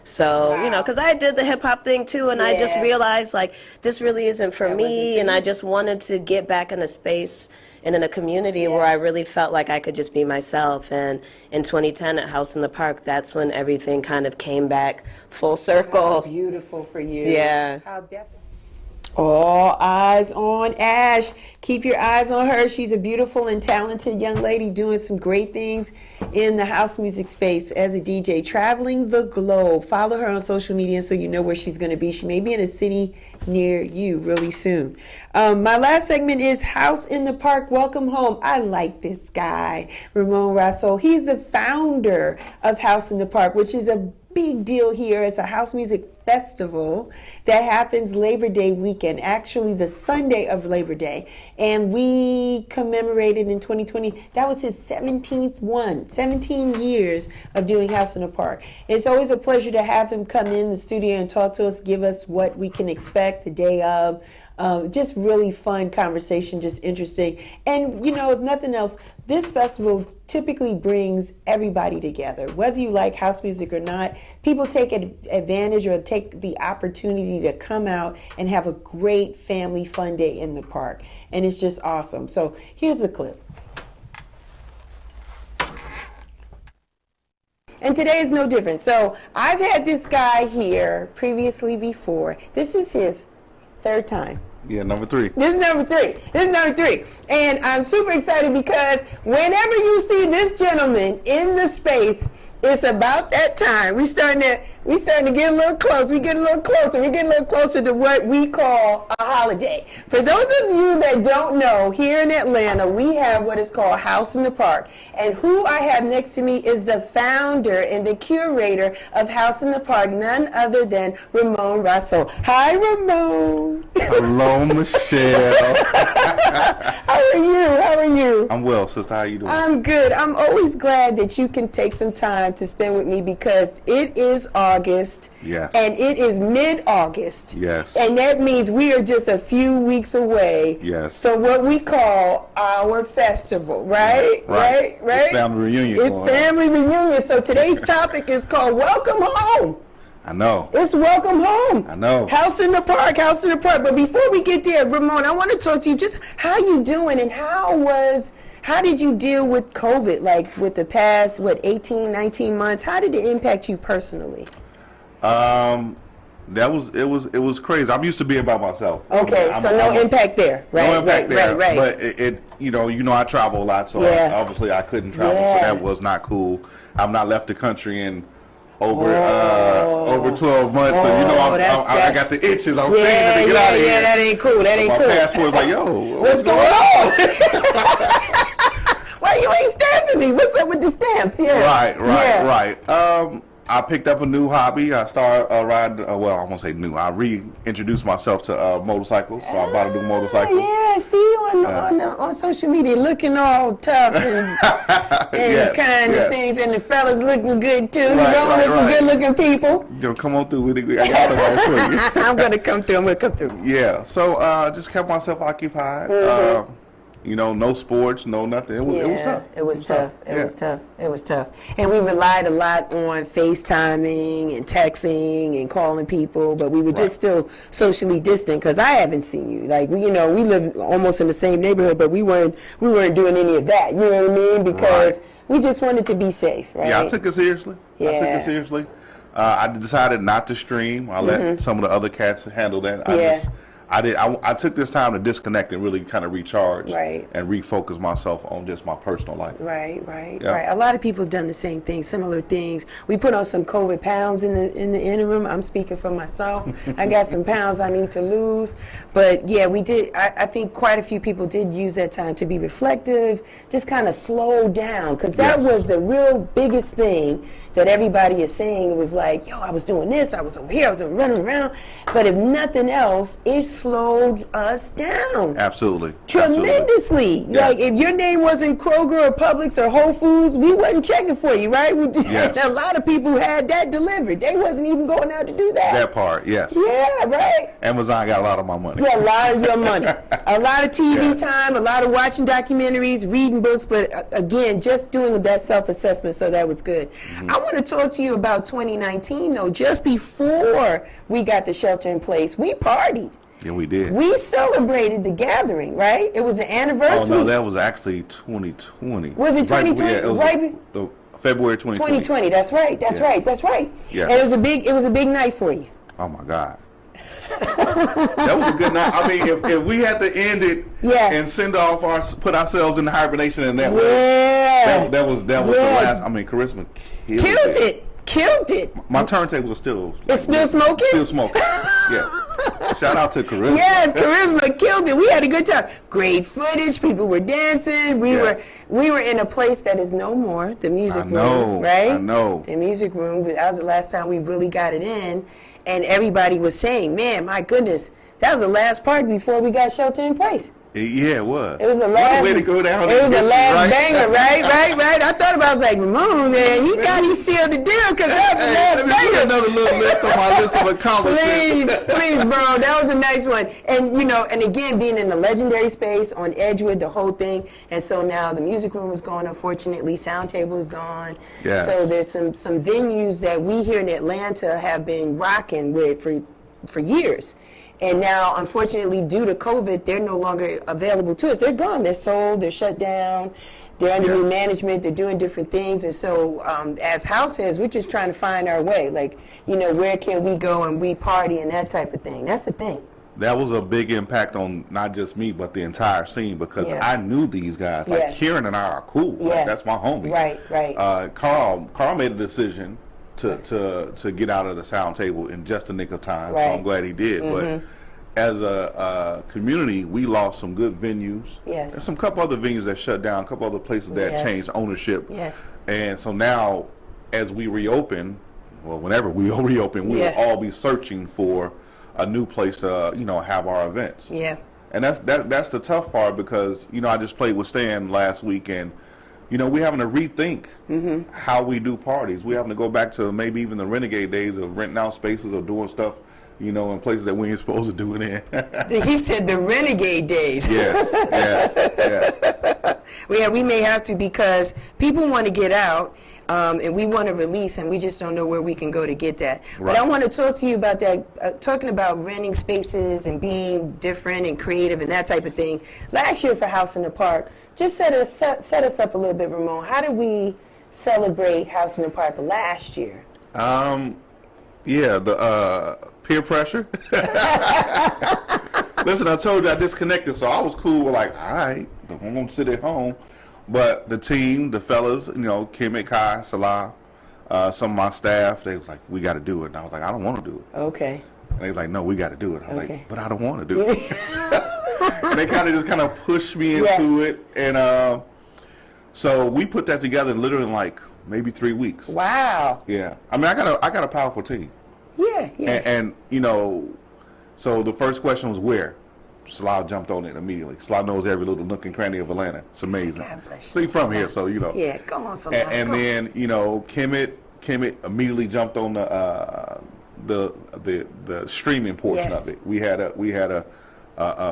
So, because I did the hip hop thing too, and I just realized like this really isn't for me, and I just wanted to get back in a space and in a community where I really felt like I could just be myself. And in 2010 at House in the Park, that's when everything kind of came back full circle. How beautiful for you. Yeah. How all eyes on Ash. Keep your eyes on her. She's a beautiful and talented young lady doing some great things in the house music space as a DJ, traveling the globe. Follow her on social media so you know where she's going to be. She may be in a city near you really soon. My last segment is House in the Park. Welcome home. I like this guy, Ramon Rosso. He's the founder of House in the Park, which is a big deal here. It's a house music festival that happens Labor Day weekend, actually the Sunday of Labor Day. And we commemorated in 2020, that was his 17 years of doing House in the Park. It's always a pleasure to have him come in the studio and talk to us, give us what we can expect the day of. Just really fun conversation, just interesting. And, you know, if nothing else, this festival typically brings everybody together. Whether you like house music or not, people take advantage or take the opportunity to come out and have a great family fun day in the park. And it's just awesome. So here's the clip. And today is no different. So I've had this guy here previously before. This is his third time. Yeah, number 3. This is number 3. And I'm super excited because whenever you see this gentleman in the space, it's about that time. We starting to get a little close. We get a little closer to what we call a holiday. For those of you that don't know, here in Atlanta, we have what is called House in the Park. And who I have next to me is the founder and the curator of House in the Park, none other than Ramon Rosso. Hi, Ramon. Hello, Michelle. How are you? I'm well, sister. How you doing? I'm good. I'm always glad that you can take some time to spend with me because it is August. Yes. And it is mid-August. Yes. And that means we are just a few weeks away. Yes. From what we call our festival, right? Right. It's family reunion. It's family reunion. So today's topic is called Welcome Home. I know. It's Welcome Home. I know. House in the Park. But before we get there, Ramon, I want to talk to you just how you doing and how did you deal with COVID, like with the past, 18, 19 months? How did it impact you personally? It was crazy. I'm used to being by myself. Okay, so no impact there, right? No impact there. Right. But it you know, I travel a lot, so obviously I couldn't travel, so that was not cool. I've not left the country in over 12 months, so I got the itches. I'm trying to get out of here. Yeah, that ain't cool. My passport's like, yo, what's going on? Why you ain't stamping me? What's up with the stamps? Right. I picked up a new hobby. I started riding, I won't say new. I reintroduced myself to motorcycles, so I bought a new motorcycle. Yeah, I see you on social media looking all tough and kind of things, and the fellas looking good too. With some good looking people. Come on through. I got somebody for you. I'm going to come through. Yeah, so just kept myself occupied. No sports, no nothing. It was tough. It was tough. And we relied a lot on FaceTiming and texting and calling people, but we were just still socially distant because I haven't seen you. Like we live almost in the same neighborhood, but we weren't doing any of that. You know what I mean? Because we just wanted to be safe, right? Yeah, I took it seriously. I decided not to stream. I let some of the other cats handle that. I took this time to disconnect and really kind of recharge and refocus myself on just my personal life. Right. A lot of people have done the same thing, similar things. We put on some COVID pounds in the interim. I'm speaking for myself. I got some pounds I need to lose. But yeah, we did. I think quite a few people did use that time to be reflective, just kind of slow down, because that was the real biggest thing that everybody is saying. It was like, yo, I was doing this, I was over here, I was running around. But if nothing else, it slowed us down. Absolutely. Tremendously. Yes. Like if your name wasn't Kroger or Publix or Whole Foods, we wasn't checking for you, right? A lot of people had that delivered. They wasn't even going out to do that. That part, yes. Yeah, right. Amazon got a lot of my money. Yeah, a lot of your money. A lot of TV time, a lot of watching documentaries, reading books, but again, just doing that self-assessment, so that was good. I want to talk to you about 2019, though. Just before we got the shelter in place, we partied. Yeah, we did. We celebrated the gathering, right? It was an anniversary. Oh, no, that was actually 2020. Was it 2020? Right, February 2020. 2020, that's right. That's right. Yeah. And it was a big night for you. Oh, my God. That was a good night. I mean, if we had to end it and put ourselves in hibernation in that way, that was the last. I mean, Charisma killed it. My turntable is still. It's still smoking? Still smoking. Yeah. Shout out to Charisma. Yes, Charisma killed it. We had a good time. Great footage. People were dancing. We were in a place that is no more, the music room, right? I know. The music room. That was the last time we really got it in. And everybody was saying, man, my goodness, that was the last part before we got shelter in place. Yeah, it was. It was the last way to go down. It was the last banger, right? I thought about it, I was like, Ramon, man, he sealed the deal because that was the last banger. Let me put another little list on my list of accomplishments. Please, bro, that was a nice one. And and again, being in the legendary space on Edgewood, the whole thing. And so now the music room is gone. Unfortunately, Sound Table is gone. Yes. So there's some venues that we here in Atlanta have been rocking with for years. And now, unfortunately, due to COVID, they're no longer available to us. They're gone. They're sold. They're shut down. They're under new management. They're doing different things. And so, as house heads, we're just trying to find our way. Like, where can we go and we party and that type of thing. That's the thing. That was a big impact on not just me, but the entire scene because I knew these guys. Like, Kieran and I are cool. Like, that's my homie. Right. Carl made a decision to get out of the Sound Table in just the nick of time. So I'm glad he did. But as a community, we lost some good venues. Yes. There's some couple other venues that shut down, a couple other places that changed ownership. Yes. And so now, as we reopen, well, whenever we reopen, we will all be searching for a new place to, have our events. Yeah. And that's the tough part because, I just played with Stan last week and we're having to rethink how we do parties. We're having to go back to maybe even the renegade days of renting out spaces or doing stuff, in places that we ain't supposed to do it in. He said the renegade days. Yes. We may have to because people want to get out and we want to release and we just don't know where we can go to get that. Right. But I want to talk to you about that, talking about renting spaces and being different and creative and that type of thing. Last year for House in the Park, just set us up a little bit, Ramon. How did we celebrate House in the Park last year? The peer pressure. Listen, I told you I disconnected, so I was cool with all right, I'm going to sit at home. But the team, the fellas, Kim, Kai, Salah, some of my staff, they was like, we got to do it. And I was like, I don't want to do it. Okay. And they was like, no, we got to do it. I was like, but I don't want to do it. And they kind of pushed me into it. And so we put that together literally in maybe 3 weeks. Wow. Yeah. I mean, I got a powerful team. Yeah. And so the first question was where? Salah jumped on it immediately. Salah knows every little nook and cranny of Atlanta. It's amazing. God bless you. So you're from here, so Yeah, go on, Salah. And then Kemet immediately jumped on the streaming portion of it. We had a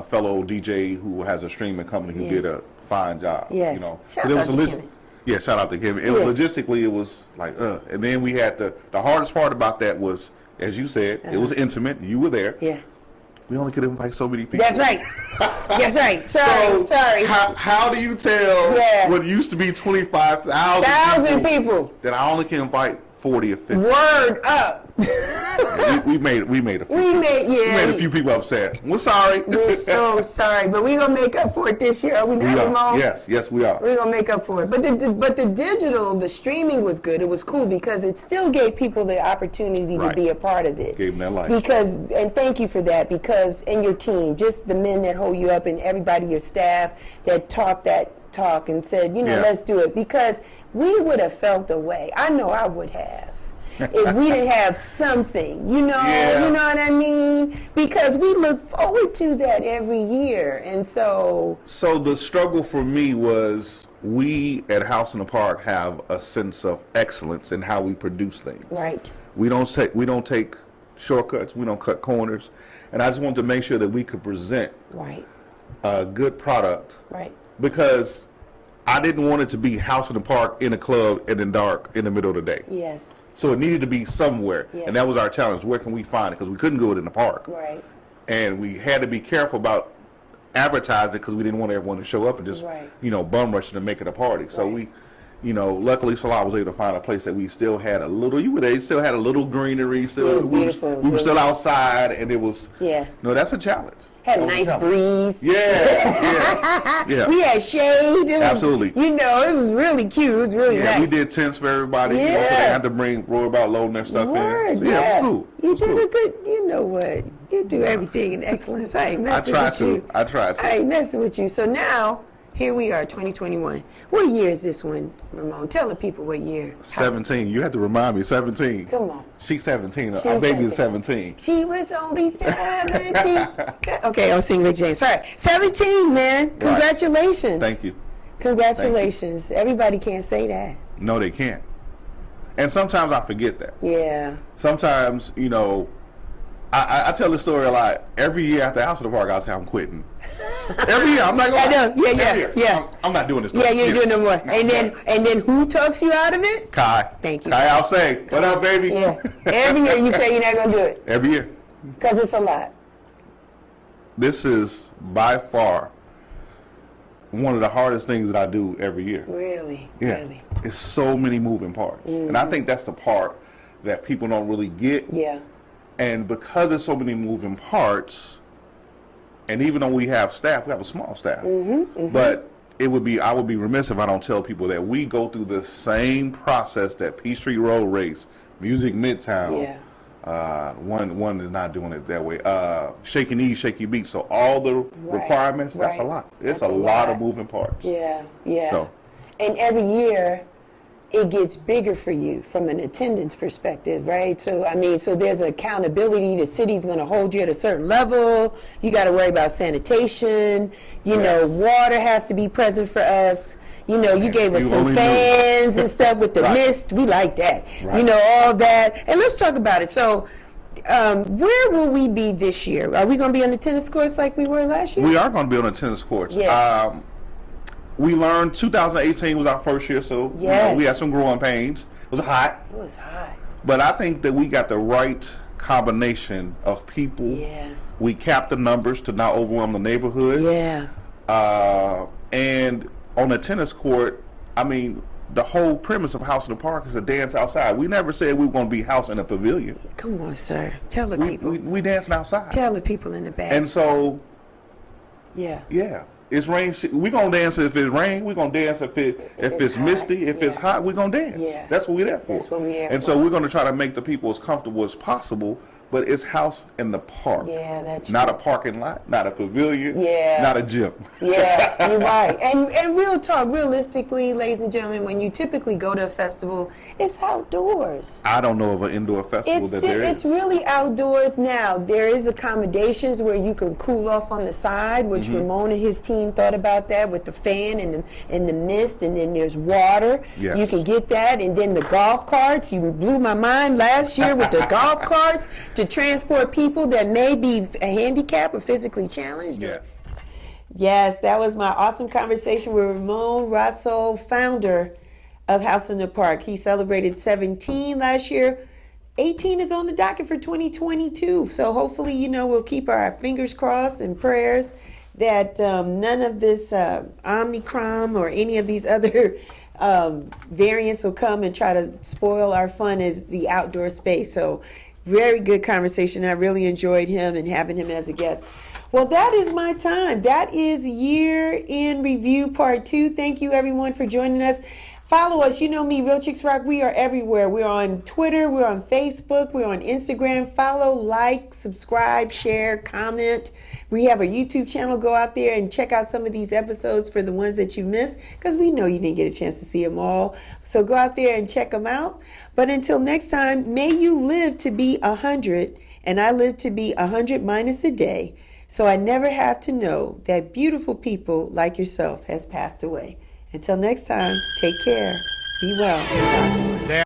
fellow DJ who has a streaming company who did a fine job. Yes. Shout out to Kemet. Yeah, shout out to Kemet. It was logistically, it was and then we had the hardest part about that was, as you said, it was intimate. You were there. Yeah. We only could invite so many people. That's right. Sorry. How do you tell what used to be 25,000 people that I only can invite 40 or 50? Word up. we made a few. We made a few people upset. We're sorry. We're so sorry, but we're gonna make up for it this year. Are we not, Ramon? Yes, we are. We're gonna make up for it. But the digital, the streaming was good. It was cool because it still gave people the opportunity to be a part of it. Gave them that life. And thank you for that. And your team, just the men that hold you up, and everybody, your staff that talk and said, let's do it, because we would have felt a way. I know I would have. If we didn't have something, you know what I mean? Because we look forward to that every year. And so the struggle for me was we at House in the Park have a sense of excellence in how we produce things. Right. We don't take shortcuts, we don't cut corners. And I just wanted to make sure that we could present a good product. Right. Because I didn't want it to be House in the Park in a club and in dark in the middle of the day. Yes. So it needed to be somewhere, and that was our challenge. Where can we find it? Because we couldn't do it in the park. Right. and we had to be careful about advertising because we didn't want everyone to show up and just bum rush to make it a party. So we, luckily Salah was able to find a place that we still had a little. Still had a little greenery. Still, it was beautiful. We were still outside, and it was. Yeah. No, that's a challenge. Had a nice breeze. Yeah. We had shade. Absolutely. It was really cute. It was really nice. We did tents for everybody. Yeah. So they had to worry about loading their stuff in. So, it was cool. You did a good, you know what? You do everything in excellence. I ain't messing with you. I tried to. I ain't messing with you. So now, here we are, 2021. What year is this one, Ramon? Tell the people what year. 17. You had to remind me. 17. Come on. She's 17. Our baby is 17. She was only 17. Okay, I was singing Rick James. Sorry. 17, man. Congratulations. Thank you. Congratulations. Thank you. Everybody can't say that. No, they can't. And sometimes I forget that. Yeah. Sometimes, I tell this story a lot. Every year after House of the Park, I'll say I'm quitting. Every year, I'm like, I know. Yeah. I'm not doing this. Yeah, you ain't doing no more. And then who talks you out of it? Kai. Thank you. Kai, I'll say, what up, baby? Yeah. Every year you say you're not gonna do it. Every year. Because it's a lot. This is by far one of the hardest things that I do every year. Really? Yeah. Really? It's so many moving parts. Mm-hmm. And I think that's the part that people don't really get. Yeah. And because there's so many moving parts, and even though we have staff, we have a small staff, but I would be remiss if I don't tell people that we go through the same process that Peachtree Road Race, Music Midtown, one is not doing it that way, Shaky Knees, Shaky Beats, so all the requirements, that's a lot. It's a lot of moving parts. Yeah. So, and every year, it gets bigger for you from an attendance perspective, right? So, so there's accountability. The city's going to hold you at a certain level. You got to worry about sanitation. Water has to be present for us. You gave us some fans and stuff with the mist. We like that. Right. All that. And let's talk about it. So, where will we be this year? Are we going to be on the tennis courts like we were last year? We are going to be on the tennis courts. Yeah. We learned 2018 was our first year, so we had some growing pains. It was hot. It was hot. But I think that we got the right combination of people. Yeah. We capped the numbers to not overwhelm the neighborhood. Yeah. And on the tennis court, the whole premise of House in the Park is a dance outside. We never said we were going to be house in a pavilion. Come on, sir. Tell the people. We dancing outside. Tell the people in the back. And so, yeah. It's rain. We're going to dance if it's rain. We're going to dance if it's misty. If it's hot, we're going to dance. Yeah. That's what we're there for. That's what we're there for. And so we're going to try to make the people as comfortable as possible, but it's house in the park. Yeah, that's not true. A parking lot, not a pavilion, not a gym. Yeah, you're right. And real talk, realistically, ladies and gentlemen, when you typically go to a festival, it's outdoors. I don't know of an indoor festival there is. It's really outdoors now. There is accommodations where you can cool off on the side, which Ramon and his team thought about that with the fan and the mist, and then there's water. Yes. You can get that, and then the golf carts. You blew my mind last year with the golf carts to transport people that may be handicapped or physically challenged. Yes, that was my awesome conversation with Ramon Rosso, founder of House in the Park. He celebrated 17 last year. 18 is on the docket for 2022. So hopefully, we'll keep our fingers crossed and prayers that none of this Omicron or any of these other variants will come and try to spoil our fun as the outdoor space. So very good conversation. I really enjoyed him and having him as a guest. Well, that is my time. That is Year in Review Part 2. Thank you, everyone, for joining us. Follow us. You know me, Real Chicks Rock. We are everywhere. We're on Twitter. We're on Facebook. We're on Instagram. Follow, like, subscribe, share, comment. We have a YouTube channel. Go out there and check out some of these episodes for the ones that you missed, because we know you didn't get a chance to see them all. So go out there and check them out. But until next time, may you live to be 100, and I live to be 100 minus a day, so I never have to know that beautiful people like yourself has passed away. Until next time, take care, be well, and rock on.